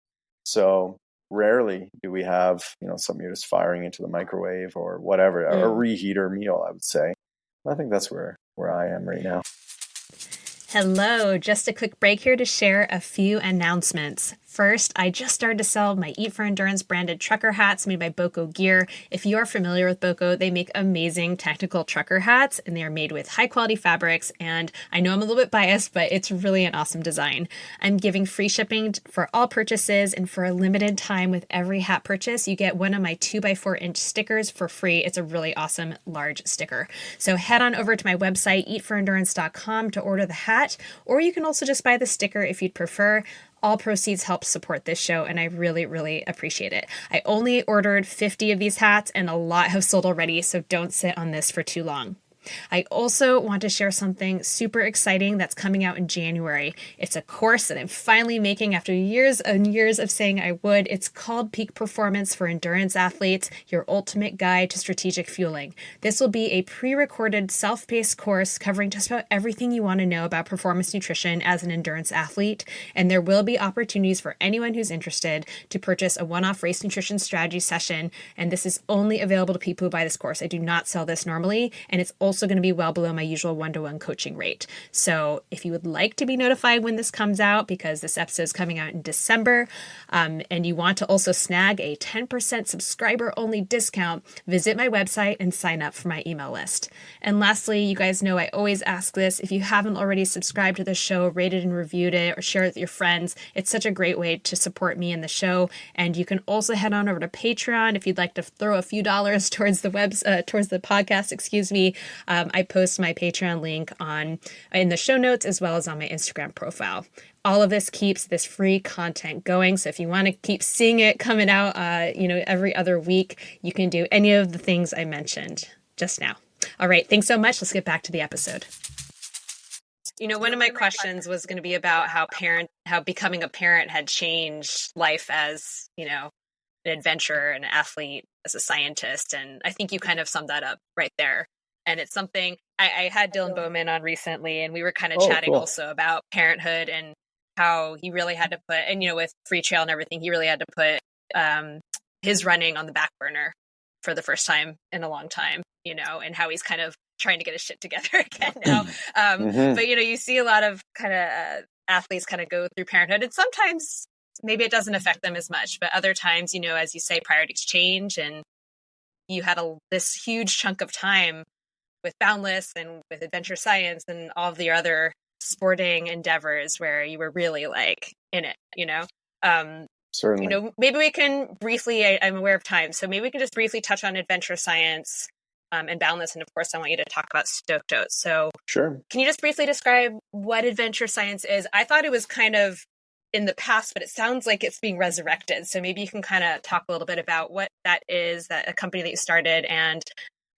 So rarely do we have, you know, something you're just firing into the microwave or whatever, a reheater meal, I would say. I think that's where I am right now. Hello, just a quick break here to share a few announcements. First, I just started to sell my Eat for Endurance branded trucker hats made by Boko Gear. If you are familiar with Boko, they make amazing technical trucker hats, and they are made with high quality fabrics. And I know I'm a little bit biased, but it's really an awesome design. I'm giving free shipping for all purchases, and for a limited time with every hat purchase, you get one of my 2x4-inch stickers for free. It's a really awesome large sticker. So head on over to my website, eatforendurance.com, to order the hat, or you can also just buy the sticker if you'd prefer. All proceeds help support this show, and I really, really appreciate it. I only ordered 50 of these hats, and a lot have sold already, so don't sit on this for too long. I also want to share something super exciting that's coming out in January. It's a course that I'm finally making after years and years of saying I would. It's called Peak Performance for Endurance Athletes, Your Ultimate Guide to Strategic Fueling. This will be a pre-recorded, self-paced course covering just about everything you want to know about performance nutrition as an endurance athlete, and there will be opportunities for anyone who's interested to purchase a one-off race nutrition strategy session, and this is only available to people who buy this course. I do not sell this normally, and it's also going to be well below my usual one-to-one coaching rate. So if you would like to be notified when this comes out, because this episode is coming out in December, and you want to also snag a 10% subscriber-only discount, visit my website and sign up for my email list. And lastly, you guys know I always ask this. If you haven't already subscribed to the show, rated and reviewed it, or shared it with your friends, it's such a great way to support me and the show. And you can also head on over to Patreon if you'd like to throw a few dollars towards the towards the podcast, I post my Patreon link in the show notes, as well as on my Instagram profile. All of this keeps this free content going. So if you want to keep seeing it coming out, every other week, you can do any of the things I mentioned just now. All right. Thanks so much. Let's get back to the episode. You know, one of my questions was going to be about how becoming a parent had changed life as, you know, an adventurer, an athlete, as a scientist. And I think you kind of summed that up right there. And it's something I had Dylan Bowman on recently, and we were kind of chatting also about parenthood and how he really had to put, and, you know, with Free Trail and everything, he really had to put his running on the back burner for the first time in a long time, you know, and how he's kind of trying to get his shit together again now. But, you know, you see a lot of kind of athletes kind of go through parenthood, and sometimes maybe it doesn't affect them as much, but other times, you know, as you say, priorities change, and you had this huge chunk of time with Boundless and with Adventure Science and all of the other sporting endeavors where you were really like in it, you know? Certainly. You know, maybe we can briefly, I'm aware of time, so maybe we can just briefly touch on Adventure Science and Boundless. And of course, I want you to talk about Stoked Oats. So sure. Can you just briefly describe what Adventure Science is? I thought it was kind of in the past, but it sounds like it's being resurrected. So maybe you can kind of talk a little bit about what that is, that a company that you started, and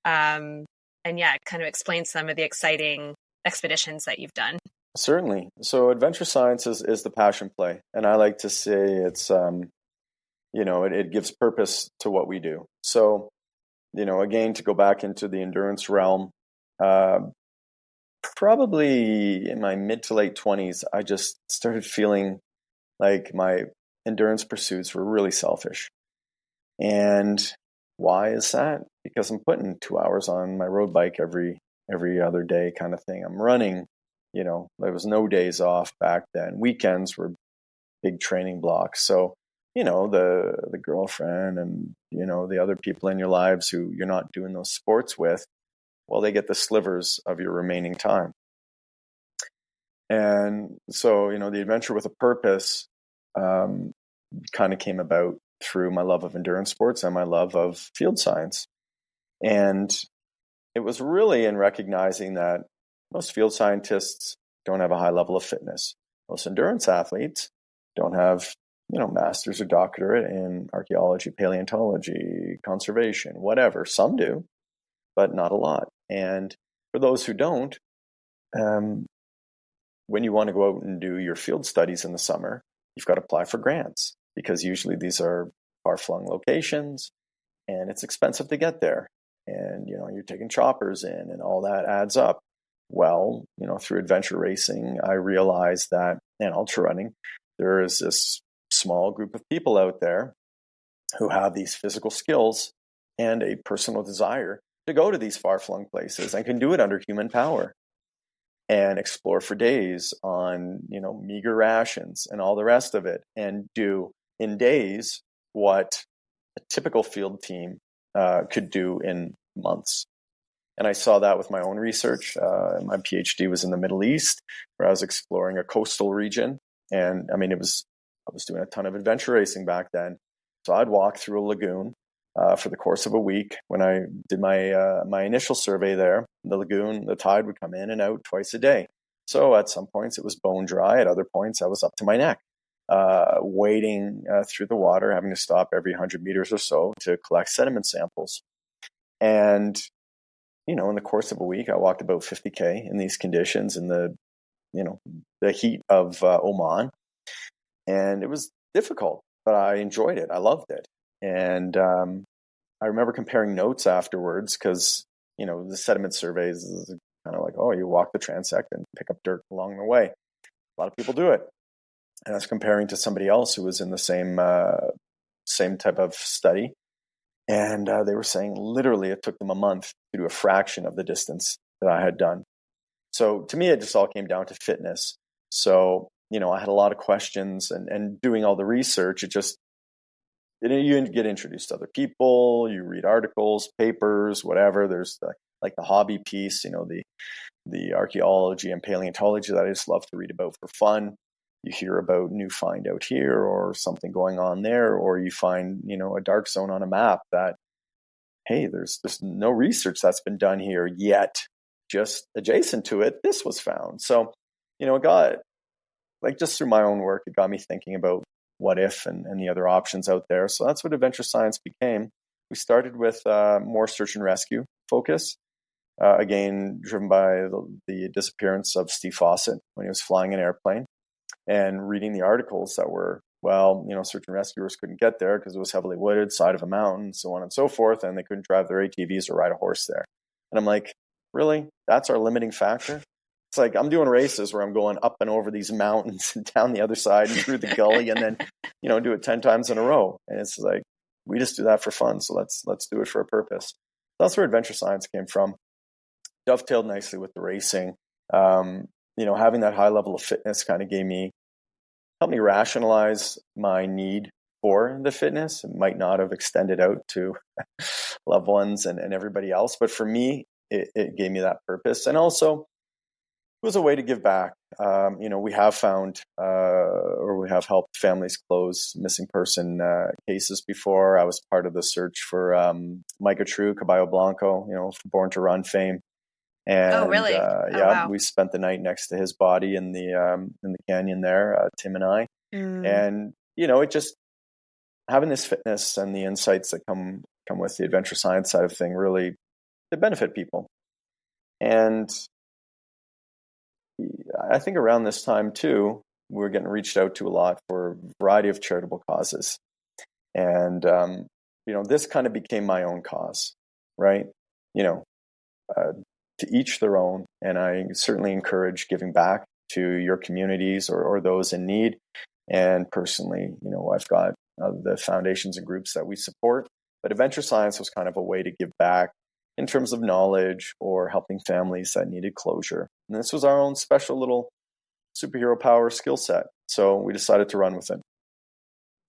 kind of explain some of the exciting expeditions that you've done. Certainly. So Adventure Science is the passion play. And I like to say it's, it gives purpose to what we do. So, you know, again, to go back into the endurance realm, probably in my mid to late 20s, I just started feeling like my endurance pursuits were really selfish. And why is that? Because I'm putting 2 hours on my road bike every other day kind of thing. I'm running, there was no days off back then. Weekends were big training blocks. So, the girlfriend and, the other people in your lives who you're not doing those sports with, well, they get the slivers of your remaining time. And so, the adventure with a purpose kind of came about through my love of endurance sports and my love of field science. And it was really in recognizing that most field scientists don't have a high level of fitness. Most endurance athletes don't have, master's or doctorate in archaeology, paleontology, conservation, whatever. Some do, but not a lot. And for those who don't, when you want to go out and do your field studies in the summer, you've got to apply for grants because usually these are far-flung locations and it's expensive to get there. And, you're taking choppers in and all that adds up. Well, through adventure racing, I realized that, and ultra running, there is this small group of people out there who have these physical skills and a personal desire to go to these far-flung places and can do it under human power and explore for days on, meager rations and all the rest of it, and do in days what a typical field team could do in months. And I saw that with my own research. My PhD was in the Middle East, where I was exploring a coastal region. And I was doing a ton of adventure racing back then. So I'd walk through a lagoon for the course of a week. When I did my initial survey there, the lagoon, the tide would come in and out twice a day. So at some points it was bone dry. At other points I was up to my neck, wading through the water, having to stop every 100 meters or so to collect sediment samples. And, in the course of a week, I walked about 50K in these conditions in the heat of Oman. And it was difficult, but I enjoyed it. I loved it. And I remember comparing notes afterwards because, the sediment surveys is kind of like, oh, you walk the transect and pick up dirt along the way. A lot of people do it. And I was comparing to somebody else who was in the same type of study. And they were saying literally it took them a month to do a fraction of the distance that I had done. So to me, it just all came down to fitness. So, I had a lot of questions and doing all the research, you get introduced to other people, you read articles, papers, whatever. There's the hobby piece, the archaeology and paleontology that I just love to read about for fun. You hear about new find out here or something going on there, or you find, a dark zone on a map that, hey, there's no research that's been done here yet. Just adjacent to it, this was found. So, it got, just through my own work, it got me thinking about what if and the other options out there. So that's what adventure science became. We started with more search and rescue focus, again, driven by the disappearance of Steve Fawcett when he was flying an airplane, and reading the articles that were, search and rescuers couldn't get there because it was heavily wooded, side of a mountain, so on and so forth, and they couldn't drive their ATVs or ride a horse there. And I'm like, really? That's our limiting factor? It's like I'm doing races where I'm going up and over these mountains and down the other side and through the gully and then, do it 10 times in a row. And it's like, we just do that for fun. So let's do it for a purpose. That's where adventure science came from. Dovetailed nicely with the racing. Having that high level of fitness kind of helped me rationalize my need for the fitness. It might not have extended out to loved ones and everybody else, but for me, it gave me that purpose. And also, it was a way to give back. We have found or we have helped families close missing person cases before. I was part of the search for Micah True, Caballo Blanco, Born to Run fame. And, oh, really? Wow. We spent the night next to his body in the canyon there, Tim and I. And, it just having this fitness and the insights that come with the adventure science side of thing really, they benefit people. And I think around this time too, we were getting reached out to a lot for a variety of charitable causes. And, this kind of became my own cause, right? to each their own. And I certainly encourage giving back to your communities or those in need. And personally, I've got the foundations and groups that we support. But Adventure Science was kind of a way to give back in terms of knowledge or helping families that needed closure. And this was our own special little superhero power skill set. So we decided to run with it.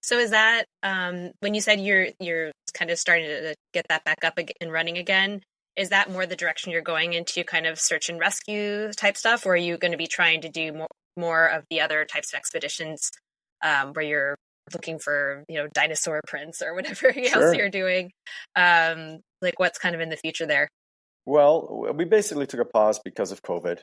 So is that when you said you're kind of starting to get that back up and running again, is that more the direction you're going into, kind of search and rescue type stuff, or are you going to be trying to do more of the other types of expeditions where you're looking for, dinosaur prints or whatever else you're doing? Like what's kind of in the future there? Well, we basically took a pause because of COVID.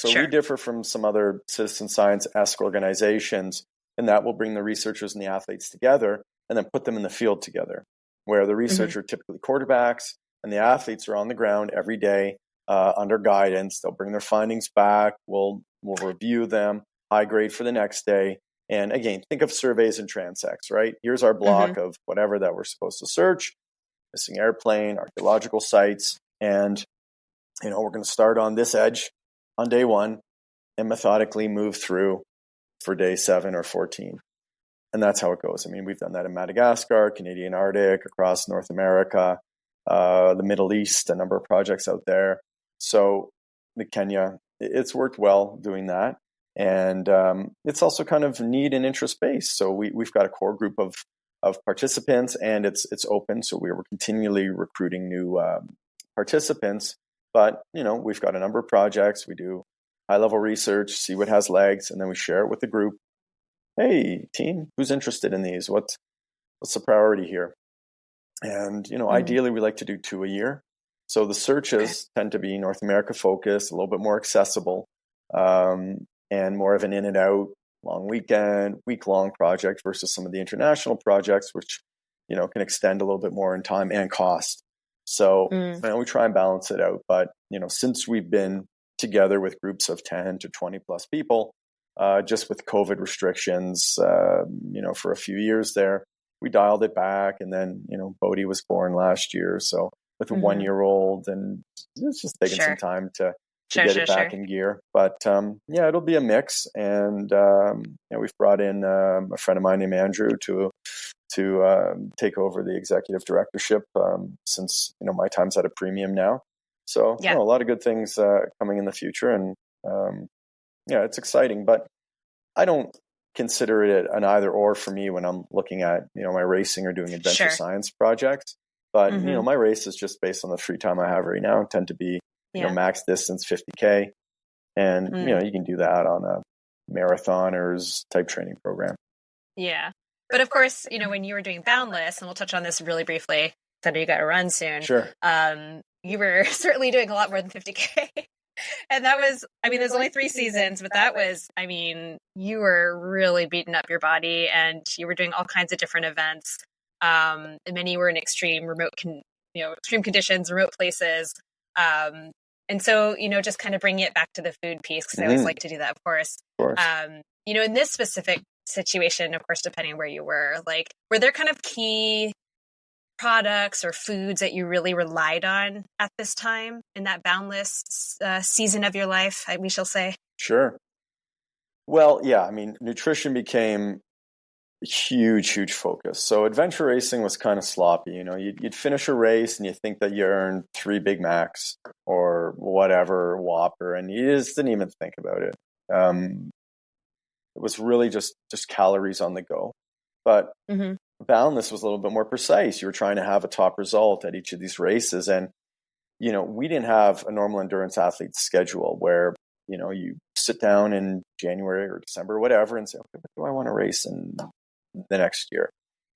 We differ from some other citizen science-esque organizations in that we'll bring the researchers and the athletes together and then put them in the field together, where the researchers are typically quarterbacks and the athletes are on the ground every day under guidance. They'll bring their findings back. We'll review them, high grade for the next day. And again, think of surveys and transects, right? Here's our block of whatever that we're supposed to search, missing airplane, archaeological sites. And, we're going to start on this edge on day 1 and methodically move through for day 7 or 14. And that's how it goes. I mean, we've done that in Madagascar, Canadian Arctic, across North America, the Middle East, a number of projects out there. So the Kenya, it's worked well doing that. And it's also kind of need and interest based. So we've got a core group of participants, and it's open. So we were continually recruiting new participants. But, we've got a number of projects. We do high-level research, see what has legs, and then we share it with the group. Hey, team, who's interested in these? What's the priority here? And, ideally, we like to do 2 a year. So the searches tend to be North America focused, a little bit more accessible, and more of an in and out, long weekend, week-long project versus some of the international projects, which, can extend a little bit more in time and cost. So we try and balance it out. But, since we've been together with groups of 10 to 20 plus people, just with COVID restrictions, for a few years there, we dialed it back. And then, Bodhi was born last year. So with a 1-year-old, and it's just taking some time to get it back in gear. But it'll be a mix. And we've brought in a friend of mine named Andrew to take over the executive directorship since my time's at a premium now. So a lot of good things coming in the future, and it's exciting. But I don't consider it an either or for me when I'm looking at my racing or doing adventure science projects. But my race is just based on the free time I have right now. I tend to be max distance 50K, and you can do that on a marathoners type training program. Yeah. But of course, when you were doing Boundless, and we'll touch on this really briefly, I know you got to run soon. Sure. You were certainly doing a lot more than 50K. And that was, there's only 3 seasons, but that was, you were really beating up your body, and you were doing all kinds of different events. And many were in extreme conditions, remote places. And so, just kind of bringing it back to the food piece, because I always like to do that, of course. In this specific situation, of course, depending on where you were there kind of key products or foods that you really relied on at this time in that Boundless season of your life, we shall say? Sure. Well, yeah, nutrition became a huge focus. So adventure racing was kind of sloppy. You'd finish a race and you think that you earned 3 Big Macs or whatever, Whopper, and you just didn't even think about it. It was really just calories on the go. But Boundless was a little bit more precise. You were trying to have a top result at each of these races. And, we didn't have a normal endurance athlete schedule where, you sit down in January or December or whatever and say, okay, what do I want to race in the next year?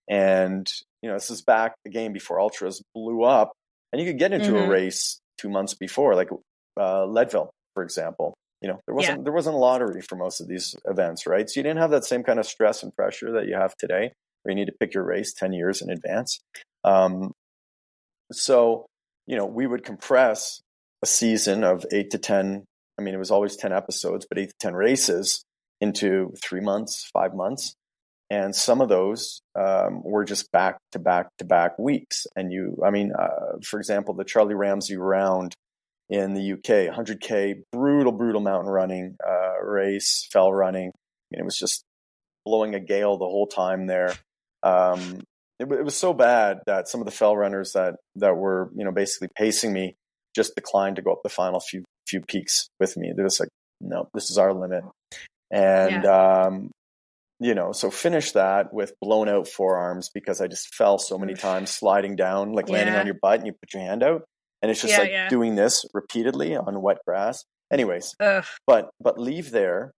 And, this is back again before ultras blew up, and you could get into a race 2 months before, like Leadville, for example. There wasn't a lottery for most of these events, right? So you didn't have that same kind of stress and pressure that you have today, where you need to pick your race 10 years in advance. So, we would compress a season of 8 to 10. It was always 10 episodes, but 8 to 10 races into 3 months, 5 months. And some of those were just back to back to back weeks. And for example, the Charlie Ramsey round in the UK, 100K, brutal mountain running race, fell running. And it was just blowing a gale the whole time there. It was so bad that some of the fell runners that were, basically pacing me just declined to go up the final few peaks with me. They're just like, no, this is our limit. And, so finish that with blown out forearms because I just fell so many times sliding down, like landing on your butt and you put your hand out. And it's just doing this repeatedly on wet grass. Anyways, but leave there.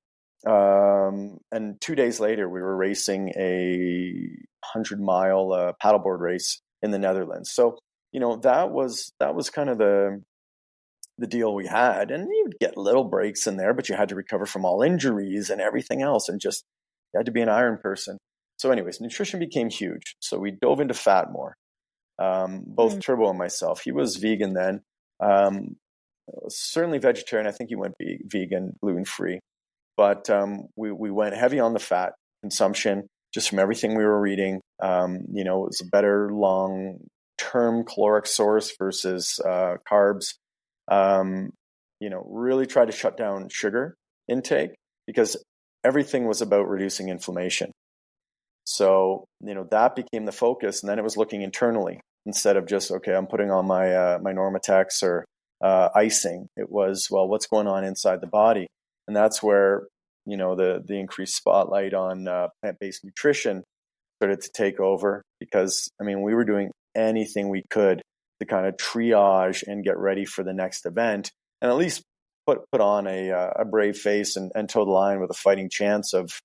And 2 days later, we were racing a 100-mile paddleboard race in the Netherlands. So, that was kind of the deal we had. And you'd get little breaks in there, but you had to recover from all injuries and everything else. And just, you had to be an iron person. So anyways, nutrition became huge. So we dove into fat more. Both Turbo and myself. He was vegan then. Certainly vegetarian. I think he went vegan, gluten-free. But we went heavy on the fat consumption just from everything we were reading. It was a better long-term caloric source versus carbs. Really tried to shut down sugar intake because everything was about reducing inflammation. So, that became the focus. And then it was looking internally instead of just, okay, I'm putting on my my Normatex or icing. It was, well, what's going on inside the body? And that's where, the increased spotlight on plant-based nutrition started to take over because, we were doing anything we could to kind of triage and get ready for the next event and at least put on a brave face and toe the line with a fighting chance of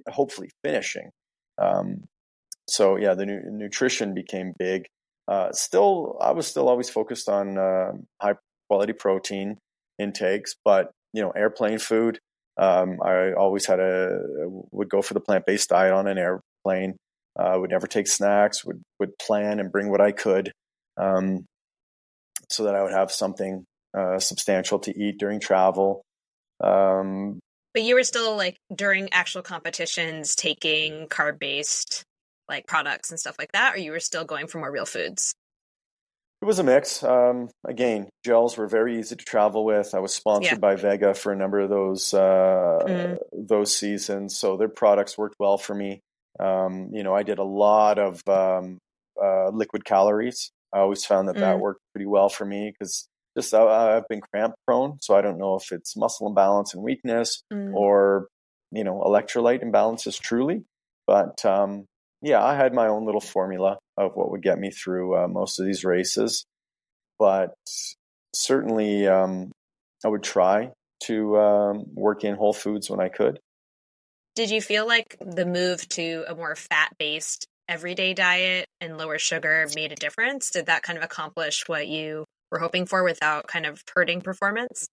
hopefully finishing. The nutrition became big. I was still always focused on high quality protein intakes, but airplane food. I always would go for the plant-based diet on an airplane. Would never take snacks. Would plan and bring what I could, so that I would have something substantial to eat during travel. But you were still during actual competitions taking carb-based products and stuff like that, or you were still going for more real foods? It was a mix. Again, gels were very easy to travel with. I was sponsored by Vega for a number of those seasons, so their products worked well for me. I did a lot of liquid calories. I always found that worked pretty well for me because I've been cramp prone, so I don't know if it's muscle imbalance and weakness or electrolyte imbalances truly. But I had my own little formula of what would get me through most of these races. But certainly, I would try to work in whole foods when I could. Did you feel like the move to a more fat-based everyday diet and lower sugar made a difference? Did that kind of accomplish what you were hoping for without kind of hurting performance?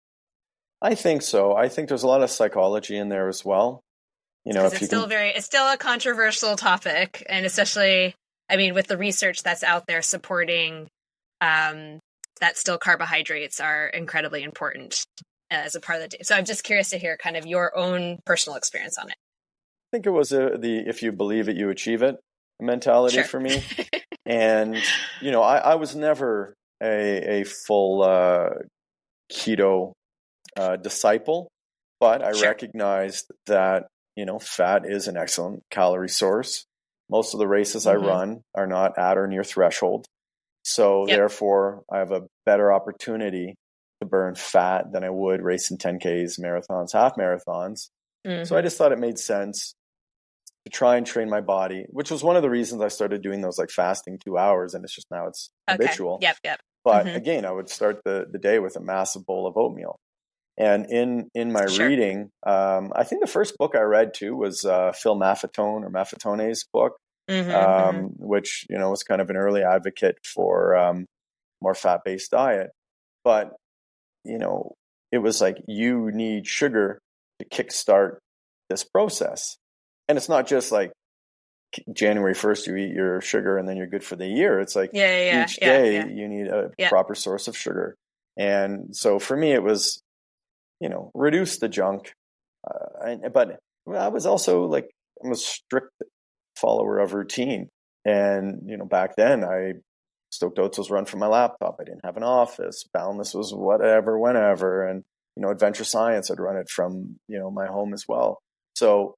I think so. I think there's a lot of psychology in there as well. It's still a controversial topic, and especially, with the research that's out there supporting that still carbohydrates are incredibly important as a part of the day. So I'm just curious to hear kind of your own personal experience on it. I think it was the if you believe it, you achieve it mentality for me. And, I was never a full keto disciple, but I recognized that, fat is an excellent calorie source. Most of the races I run are not at or near threshold. So therefore, I have a better opportunity to burn fat than I would racing 10Ks, marathons, half marathons. So I just thought it made sense to try and train my body, which was one of the reasons I started doing those fasting 2 hours. And it's just now it's habitual. Yep. But again, I would start the day with a massive bowl of oatmeal. And in my reading, I think the first book I read too was Phil Maffetone's book, which, was kind of an early advocate for more fat-based diet. But, it was like, you need sugar to kickstart this process. And it's not just like January 1st, you eat your sugar and then you're good for the year. It's like each day you need a proper source of sugar. And so for me, it was, reduce the junk. But I was also I'm a strict follower of routine. And, back then I Stoked Oats was run from my laptop. I didn't have an office. Boundless was whatever, whenever. And, Adventure Science, I'd run it from, my home as well. So,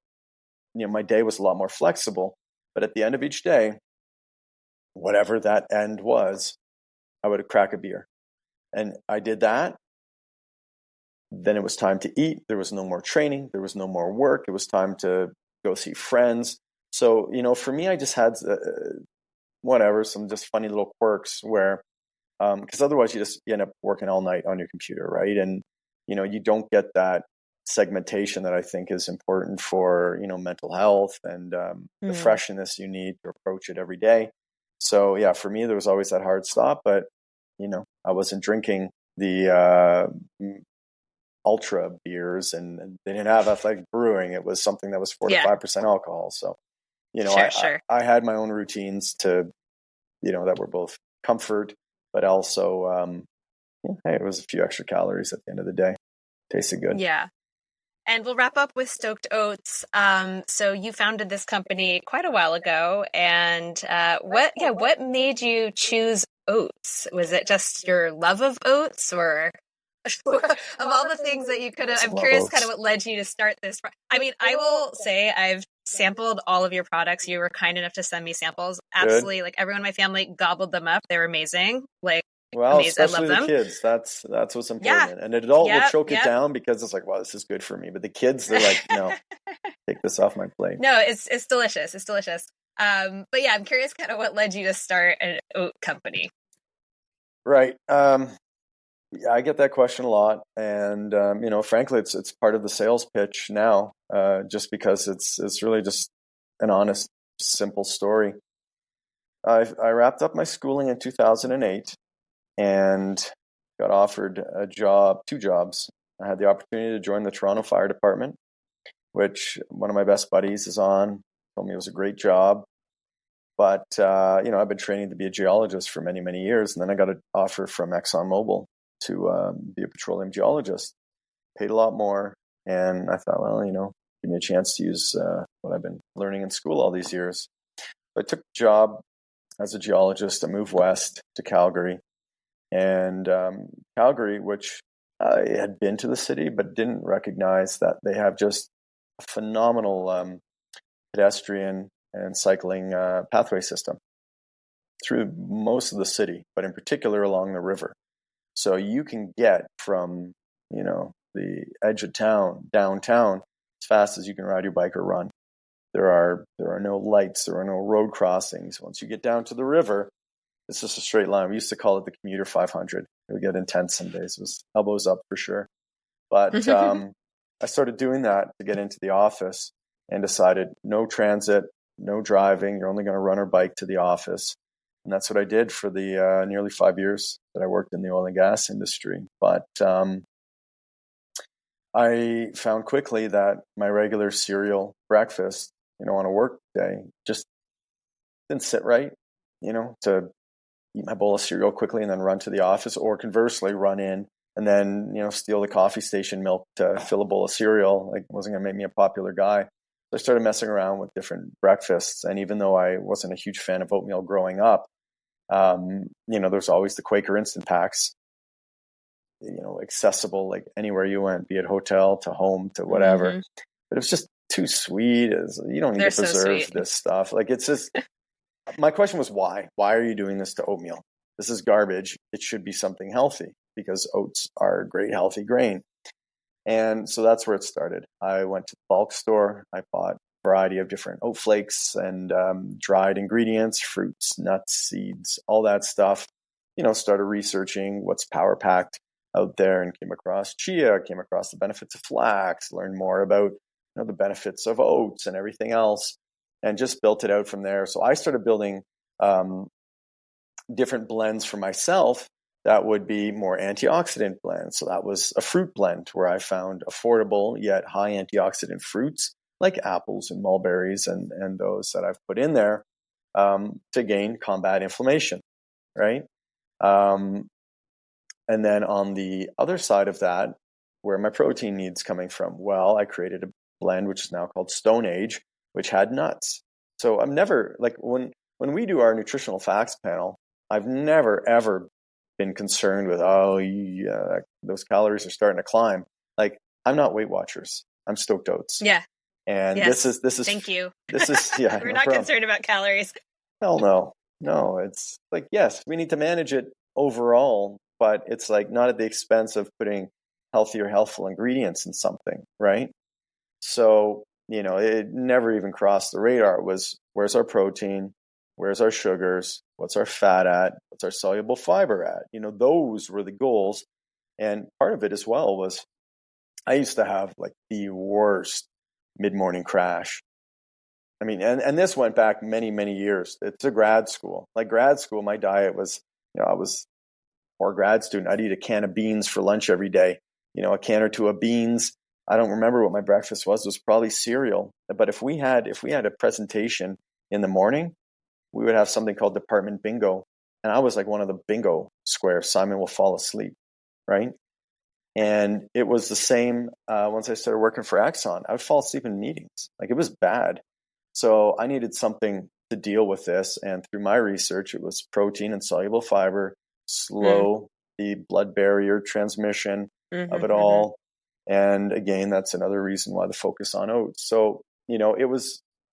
my day was a lot more flexible. But at the end of each day, whatever that end was, I would crack a beer. And I did that. Then it was time to eat. There was no more training. There was no more work. It was time to go see friends. So, for me, I just had some just funny little quirks where, because otherwise you end up working all night on your computer, right? And, you don't get that segmentation that I think is important for, mental health and the freshness you need to approach it every day. So, yeah, for me, there was always that hard stop, but, I wasn't drinking the ultra beers and they didn't have Athletic Brewing. It was something that was 4 to 5% alcohol. So, I had my own routines to, that were both comfort, but also, hey, it was a few extra calories at the end of the day. Tasted good. Yeah. And we'll wrap up with Stoked Oats. So you founded this company quite a while ago, and what made you choose oats? Was it just your love of oats, or of all the things that you could have? I'm curious, kind of what led you to start this. I mean, I will say I've sampled all of your products. You were kind enough to send me samples. Absolutely, like everyone in my family gobbled them up. They were amazing. Well, amazing. Especially the kids. That's what's important. Yeah. And an adult will choke it down because it's like, wow, this is good for me. But the kids, they're like, no, take this off my plate. No, it's delicious. It's delicious. But yeah, I'm curious kind of what led you to start an oat company. Right. Yeah, I get that question a lot. And, frankly, it's part of the sales pitch now, just because it's really just an honest, simple story. I wrapped up my schooling in 2008. And got offered two jobs. I had the opportunity to join the Toronto Fire Department, which one of my best buddies is on. Told me it was a great job. But, I've been training to be a geologist for many, many years. And then I got an offer from ExxonMobil to be a petroleum geologist. Paid a lot more. And I thought, well, give me a chance to use what I've been learning in school all these years. So I took the job as a geologist. I moved west to Calgary. And Calgary, which I had been to the city, but didn't recognize that they have just a phenomenal pedestrian and cycling pathway system through most of the city, but in particular along the river. So you can get from, the edge of town, downtown, as fast as you can ride your bike or run. There are no lights, there are no road crossings. Once you get down to the river, it's just a straight line. We used to call it the commuter 500. It would get intense some days. It was elbows up for sure. But I started doing that to get into the office and decided no transit, no driving. You're only going to run or bike to the office. And that's what I did for the nearly 5 years that I worked in the oil and gas industry. But I found quickly that my regular cereal breakfast, on a work day just didn't sit right, to eat my bowl of cereal quickly and then run to the office, or conversely run in and then, steal the coffee station milk to fill a bowl of cereal. Like, it wasn't going to make me a popular guy. So I started messing around with different breakfasts. And even though I wasn't a huge fan of oatmeal growing up, there's always the Quaker instant packs, accessible like anywhere you went, be it hotel to home to whatever. Mm-hmm. But it was just too sweet. You don't need to preserve this stuff. Like, it's just... My question was why? Why are you doing this to oatmeal? This is garbage. It should be something healthy because oats are a great healthy grain. And so that's where it started. I went to the bulk store. I bought a variety of different oat flakes and dried ingredients, fruits, nuts, seeds, all that stuff. Started researching what's power packed out there and came across chia, came across the benefits of flax, learned more about the benefits of oats and everything else. And just built it out from there. So I started building different blends for myself that would be more antioxidant blends. So that was a fruit blend where I found affordable yet high antioxidant fruits like apples and mulberries and those that I've put in there to combat inflammation, right? And then on the other side of that, where my protein needs coming from, well, I created a blend which is now called Stone Age, which had nuts. So I'm never like when we do our nutritional facts panel, I've never, ever been concerned with, oh, yeah, those calories are starting to climb. Like, I'm not Weight Watchers. I'm Stoked Oats. Yeah. And Yes. this is, Thank you. yeah, We're no not problem. concerned about calories. Hell no. No, it's like, yes, we need to manage it overall, but it's like not at the expense of putting healthy or healthful ingredients in something, right? So, it never even crossed the radar. It was, where's our protein? Where's our sugars? What's our fat at? What's our soluble fiber at? Those were the goals. And part of it as well was I used to have like the worst mid-morning crash. I mean, and this went back many, many years. It's a grad school. Like grad school, my diet was, I was more grad student. I'd eat a can of beans for lunch every day, a can or two of beans. I don't remember what my breakfast was. It was probably cereal. But if we had a presentation in the morning, we would have something called department bingo. And I was like one of the bingo squares. Simon will fall asleep, right? And it was the same once I started working for Exxon. I would fall asleep in meetings. Like it was bad. So I needed something to deal with this. And through my research, it was protein and soluble fiber, slow the blood barrier transmission of it all. And again, that's another reason why the focus on oats. So,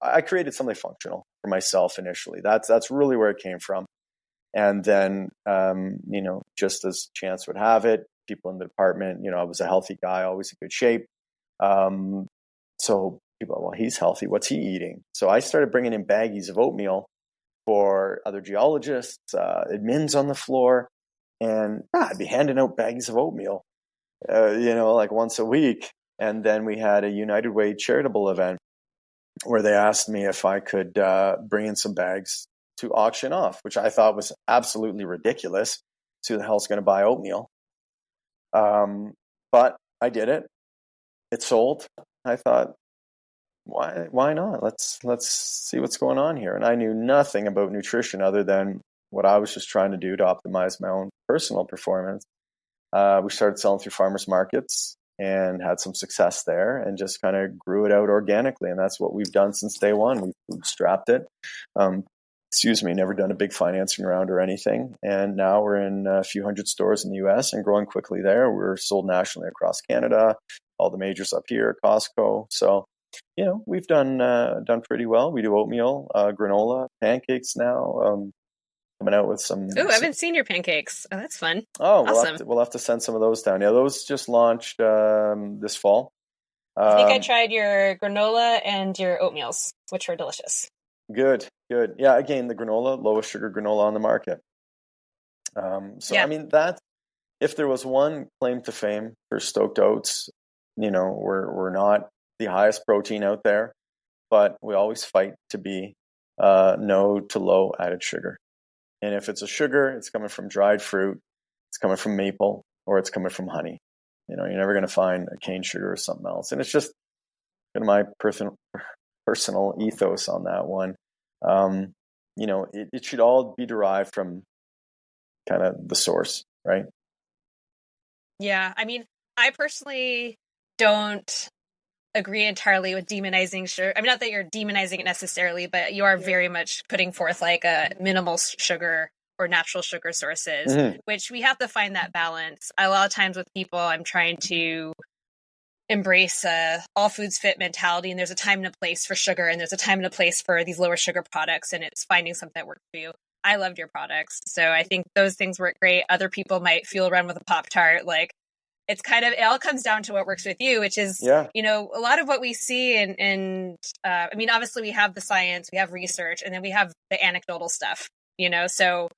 I created something functional for myself initially. That's really where it came from. And then, just as chance would have it, people in the department, I was a healthy guy, always in good shape. So people, well, he's healthy. What's he eating? So I started bringing in baggies of oatmeal for other geologists, admins on the floor, and I'd be handing out baggies of oatmeal, like once a week. And then we had a United Way charitable event where they asked me if I could bring in some bags to auction off, which I thought was absolutely ridiculous. Who the hell's going to buy oatmeal? But I did it. It sold. I thought, why not? Let's see what's going on here. And I knew nothing about nutrition other than what I was just trying to do to optimize my own personal performance. We started selling through farmers markets and had some success there and just kind of grew it out organically. And that's what we've done since day one. We've bootstrapped it. Never done a big financing round or anything. And now we're in a few hundred stores in the US and growing quickly there. We're sold nationally across Canada, all the majors up here, Costco. So, we've done pretty well. We do oatmeal, granola, pancakes now. Coming out with some. Oh, I haven't seen your pancakes. Oh, that's fun. Oh, awesome. We'll have to send some of those down. Yeah, those just launched this fall. I think I tried your granola and your oatmeals, which were delicious. Good. Yeah, again, the granola, lowest sugar granola on the market. I mean, that if there was one claim to fame for Stoked Oats, we're not the highest protein out there, but we always fight to be no to low added sugar. And if it's a sugar, it's coming from dried fruit, it's coming from maple, or it's coming from honey. You're never going to find a cane sugar or something else. And it's just my personal ethos on that one. It should all be derived from kind of the source, right? Yeah. I mean, I personally don't agree entirely with demonizing sugar. I mean, not that you're demonizing it necessarily, but you are very much putting forth like a minimal sugar or natural sugar sources, which we have to find that balance. A lot of times with people, I'm trying to embrace all foods fit mentality, and there's a time and a place for sugar, and there's a time and a place for these lower sugar products, and it's finding something that works for you. I loved your products, so I think those things work great. Other people might feel around with a Pop-Tart. Like it all comes down to what works with you, which is a lot of what we see. And I mean, obviously we have the science, we have research, and then we have the anecdotal stuff. So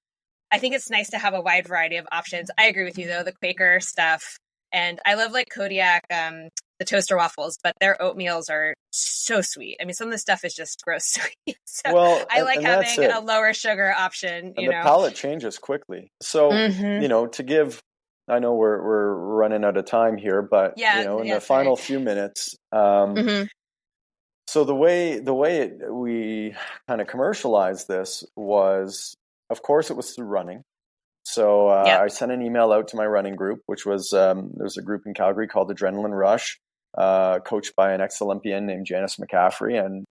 I think it's nice to have a wide variety of options. I agree with you though, the Quaker stuff. And I love like Kodiak, the toaster waffles, but their oatmeals are so sweet. I mean, some of the stuff is just gross sweet. So I like having a lower sugar option. And the palate changes quickly. So, to give, I know we're running out of time here, but in the final few minutes, so the way we kind of commercialized this was, of course, it was through running. So I sent an email out to my running group, which was there's a group in Calgary called Adrenaline Rush, coached by an ex-Olympian named Janice McCaffrey. And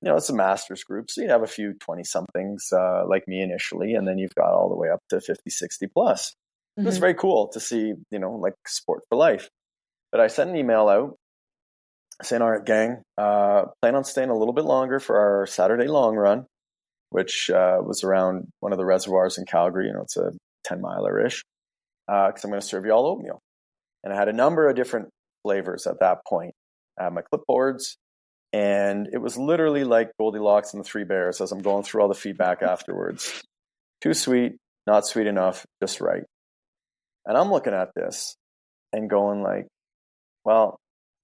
it's a master's group. So you'd have a few 20 somethings like me initially, and then you've got all the way up to 50, 60 plus. Mm-hmm. It's very cool to see, like sport for life. But I sent an email out saying, all right, gang, plan on staying a little bit longer for our Saturday long run, which was around one of the reservoirs in Calgary. It's a 10-miler-ish, because I'm going to serve you all oatmeal. And I had a number of different flavors at that point. I had my clipboards, and it was literally like Goldilocks and the Three Bears as I'm going through all the feedback afterwards. Too sweet, not sweet enough, just right. And I'm looking at this and going like, well,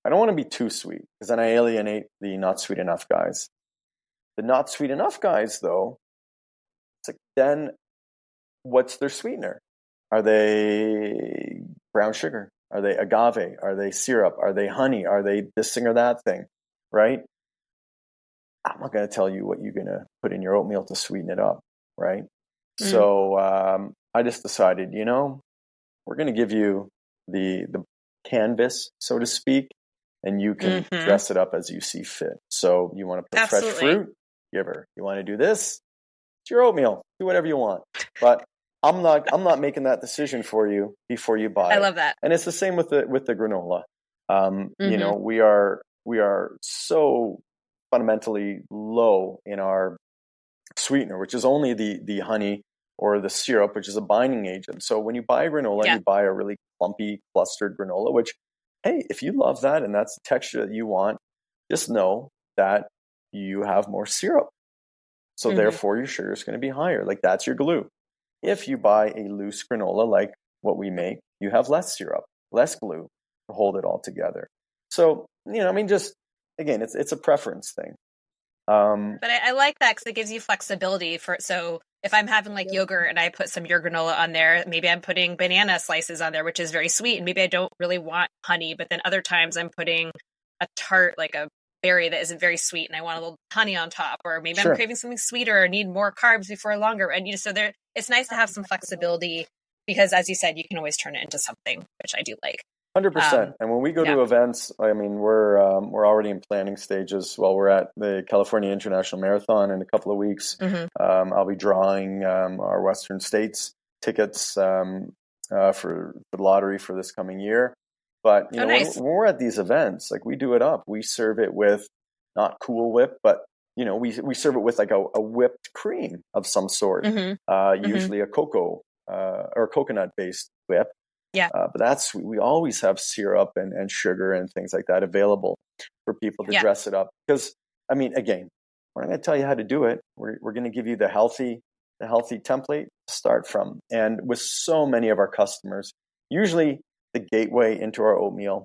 I don't want to be too sweet because then I alienate the not sweet enough guys. The not sweet enough guys, though, it's like, then what's their sweetener? Are they brown sugar? Are they agave? Are they syrup? Are they honey? Are they this thing or that thing? Right? I'm not going to tell you what you're going to put in your oatmeal to sweeten it up. Right? Mm. So I just decided, we're going to give you the canvas, so to speak, and you can dress it up as you see fit. So you want to put fresh fruit, give her. You want to do this, it's your oatmeal. Do whatever you want. But I'm not making that decision for you before you buy it. I love that. And it's the same with the granola. We are so fundamentally low in our sweetener, which is only the honey or the syrup, which is a binding agent. So when you buy granola, you buy a really clumpy, clustered granola, which, hey, if you love that and that's the texture that you want, just know that you have more syrup. So therefore your sugar is going to be higher. Like that's your glue. If you buy a loose granola like what we make, you have less syrup, less glue to hold it all together. So, just, again, it's a preference thing. But I like that because it gives you flexibility so if I'm having like yogurt and I put some your granola on there, maybe I'm putting banana slices on there, which is very sweet. And maybe I don't really want honey, but then other times I'm putting a tart, like a berry that isn't very sweet, and I want a little honey on top, or maybe I'm craving something sweeter or need more carbs before a longer. And so it's nice to have some flexibility because, as you said, you can always turn it into something, which I do like. 100%. And when we go to events, we're already in planning stages. Well, we're at the California International Marathon in a couple of weeks. I'll be drawing our Western States tickets for the lottery for this coming year. But nice. when we're at these events, like we do it up. We serve it with not Cool Whip, but we serve it with like a whipped cream of some sort. Usually a cocoa or coconut based whip. Yeah, but that's sweet. We always have syrup and sugar and things like that available for people to dress it up. Because again, we're not going to tell you how to do it. We're going to give you the healthy template to start from. And with so many of our customers, usually the gateway into our oatmeal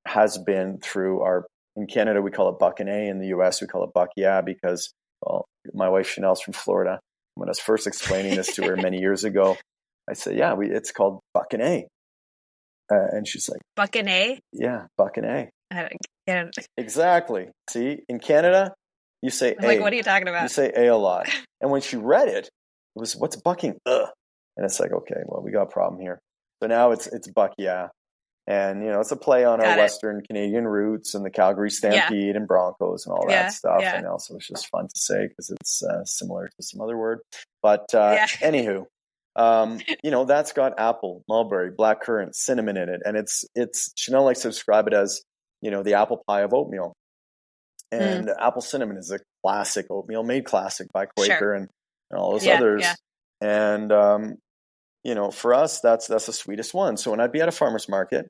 has been through in Canada, we call it Buck and A. In the US, we call it Buck Yeah, because, well, my wife Chanel's from Florida. When I was first explaining this to her many years ago, I said, it's called Buck and A. And she's like, Buck and A? Yeah, Buck and A. I don't get it. Exactly. See, in Canada, you say A. Like, what are you talking about? You say A lot. And when she read it, it was, what's bucking? Ugh. And it's like, okay, well, we got a problem here. So now it's Buck Yeah. And, it's a play on our Western Canadian roots and the Calgary Stampede and Broncos and all that stuff. And also it's just fun to say because it's similar to some other word. But anywho, that's got apple, mulberry, blackcurrant, cinnamon in it. And it's Chanel likes to describe it as, the apple pie of oatmeal. And apple cinnamon is a classic oatmeal, made classic by Quaker and all those others. Yeah. And, for us, that's the sweetest one. So when I'd be at a farmer's market,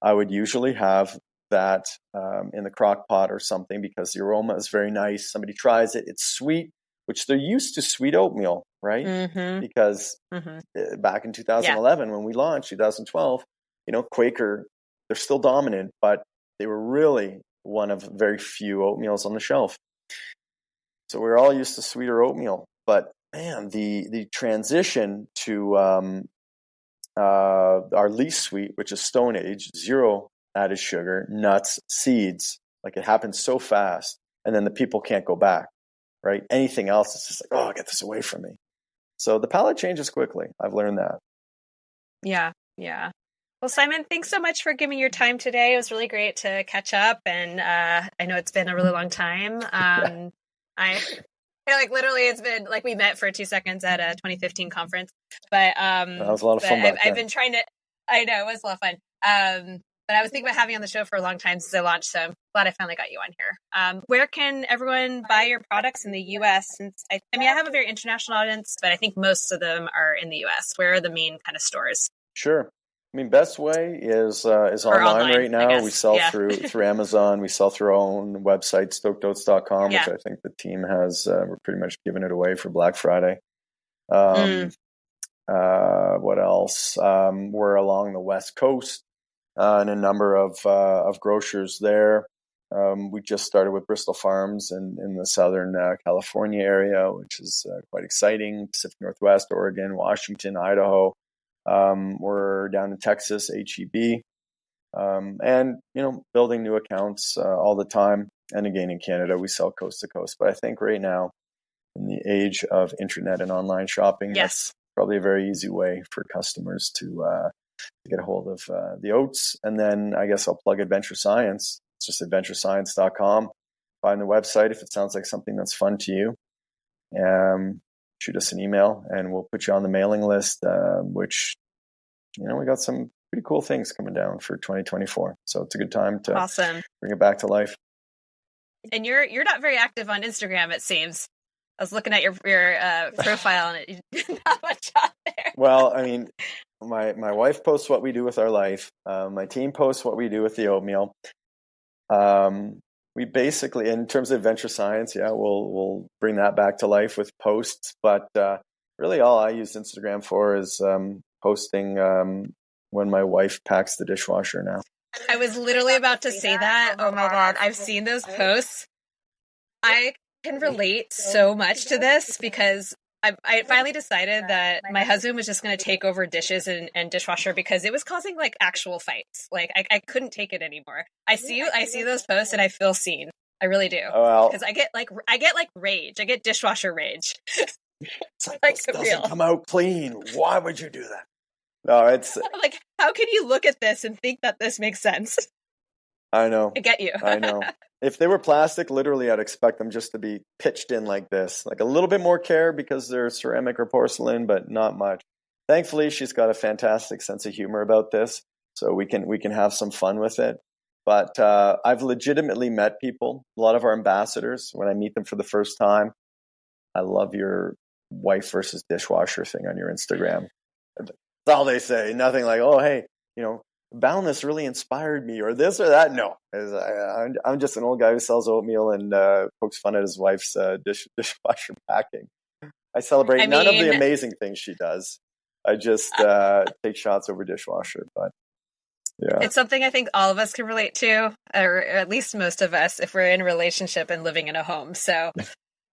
I would usually have that in the crock pot or something because the aroma is very nice. Somebody tries it. It's sweet, which they're used to sweet oatmeal, right? Because back in 2011, when we launched, 2012, Quaker, they're still dominant, but they were really one of very few oatmeals on the shelf. So we're all used to sweeter oatmeal. But man, the transition to our least sweet, which is Stone Age, 0 added sugar, nuts, seeds, like it happens so fast, and then the people can't go back, right? Anything else is just like, get this away from me. So the palate changes quickly. I've learned that. Yeah. Well, Simon, thanks so much for giving your time today. It was really great to catch up, and I know it's been a really long time. Like literally it's been like we met for 2 seconds at a 2015 conference, but That was a lot of fun. I've been trying to, I know it was a lot of fun. But I was thinking about having you on the show for a long time since I launched, so I'm glad I finally got you on here. Where can everyone buy your products in the U.S.? Since I have a very international audience, but I think most of them are in the U.S. Where are the main kind of stores? Sure. I mean, best way is online right now. We sell through Amazon. We sell through our own website, stokedoats.com, which I think the team has. We're pretty much giving it away for Black Friday. What else? We're along the West Coast and a number of grocers there. We just started with Bristol Farms in the Southern California area, which is quite exciting. Pacific Northwest, Oregon, Washington, Idaho. We're down in Texas, HEB, and, building new accounts all the time. And again, in Canada, we sell coast to coast. But I think right now, in the age of internet and online shopping, that's probably a very easy way for customers to get a hold of the oats. And then I guess I'll plug Adventure Science. It's just adventurescience.com. Find the website if it sounds like something that's fun to you. Shoot us an email and we'll put you on the mailing list, which, we got some pretty cool things coming down for 2024. So it's a good time to bring it back to life. And you're not very active on Instagram, it seems. I was looking at your profile and not much out there. Well, I mean, my wife posts what we do with our life. My team posts what we do with the oatmeal. We basically, in terms of Adventure Science, we'll bring that back to life with posts. But really all I use Instagram for is posting when my wife packs the dishwasher now. I was literally about to say that. Oh my God. I've seen those posts. I can relate so much to this because I finally decided that my husband was just going to take over dishes and dishwasher because it was causing like actual fights. Like I couldn't take it anymore. I see those posts and I feel seen. I really do. Because I get like rage. I get dishwasher rage. It's like this doesn't come out clean. Why would you do that? No, it's like, how can you look at this and think that this makes sense? I know. I get you. I know. If they were plastic, literally, I'd expect them just to be pitched in like this. Like a little bit more care because they're ceramic or porcelain, but not much. Thankfully, she's got a fantastic sense of humor about this, so we can have some fun with it. But I've legitimately met people, a lot of our ambassadors, when I meet them for the first time. I love your wife versus dishwasher thing on your Instagram. That's all they say. Nothing like, oh, hey, Boundless really inspired me, or this or that. No, I'm just an old guy who sells oatmeal and pokes fun at his wife's dishwasher packing. I celebrate none of the amazing things she does. I just take shots over dishwasher. But yeah, it's something I think all of us can relate to, or at least most of us, if we're in a relationship and living in a home. So,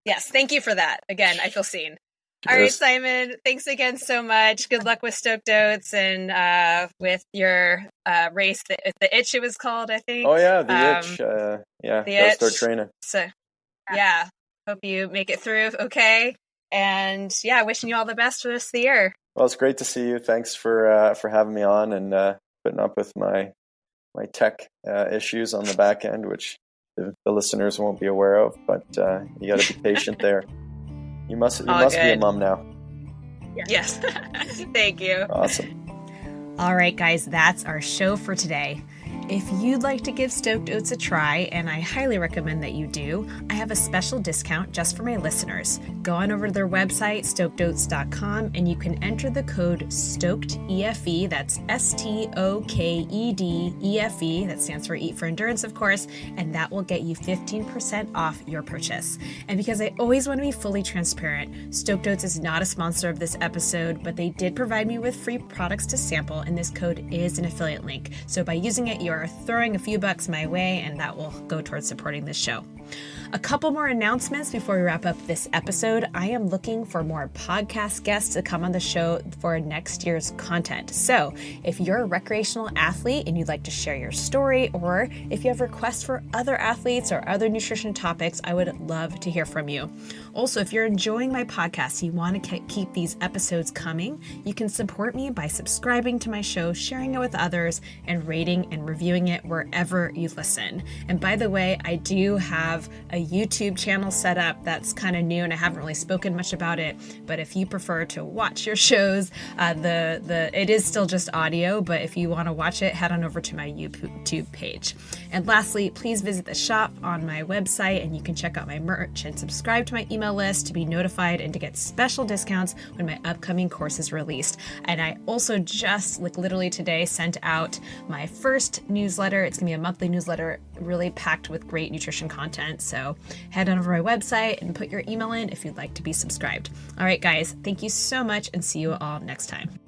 yes, thank you for that. Again, I feel seen. All right, Simon, thanks again so much. Good luck with Stoked Oats and with your race, the Itch it was called, I think. Oh, yeah, the Itch. The Itch. Start training. So, hope you make it through okay. And, wishing you all the best for the rest of the year. Well, it's great to see you. Thanks for having me on and putting up with my tech issues on the back end, which the listeners won't be aware of. But you got to be patient there. You must be a mom now. Yes. Thank you. Awesome. All right, guys, that's our show for today. If you'd like to give Stoked Oats a try, and I highly recommend that you do, I have a special discount just for my listeners. Go on over to their website, stokedoats.com, and you can enter the code STOKEDEFE, that's STOKEDEFE, that stands for Eat for Endurance, of course, and that will get you 15% off your purchase. And because I always want to be fully transparent, Stoked Oats is not a sponsor of this episode, but they did provide me with free products to sample, and this code is an affiliate link. So by using it, you're throwing a few bucks my way, and that will go towards supporting this show. A couple more announcements before we wrap up this episode. I am looking for more podcast guests to come on the show for next year's content. So if you're a recreational athlete and you'd like to share your story, or if you have requests for other athletes or other nutrition topics, I would love to hear from you. Also, if you're enjoying my podcast, you want to keep these episodes coming, you can support me by subscribing to my show, sharing it with others, and rating and reviewing it wherever you listen. And by the way, I do have a a YouTube channel set up that's kind of new, and I haven't really spoken much about it. But if you prefer to watch your shows, it is still just audio, but if you want to watch it, head on over to my YouTube page. And lastly, please visit the shop on my website, and you can check out my merch and subscribe to my email list to be notified and to get special discounts when my upcoming course is released. And I also just, literally today, sent out my first newsletter. It's gonna be a monthly newsletter, really packed with great nutrition content. So head on over to my website and put your email in if you'd like to be subscribed. All right, guys, thank you so much, and see you all next time.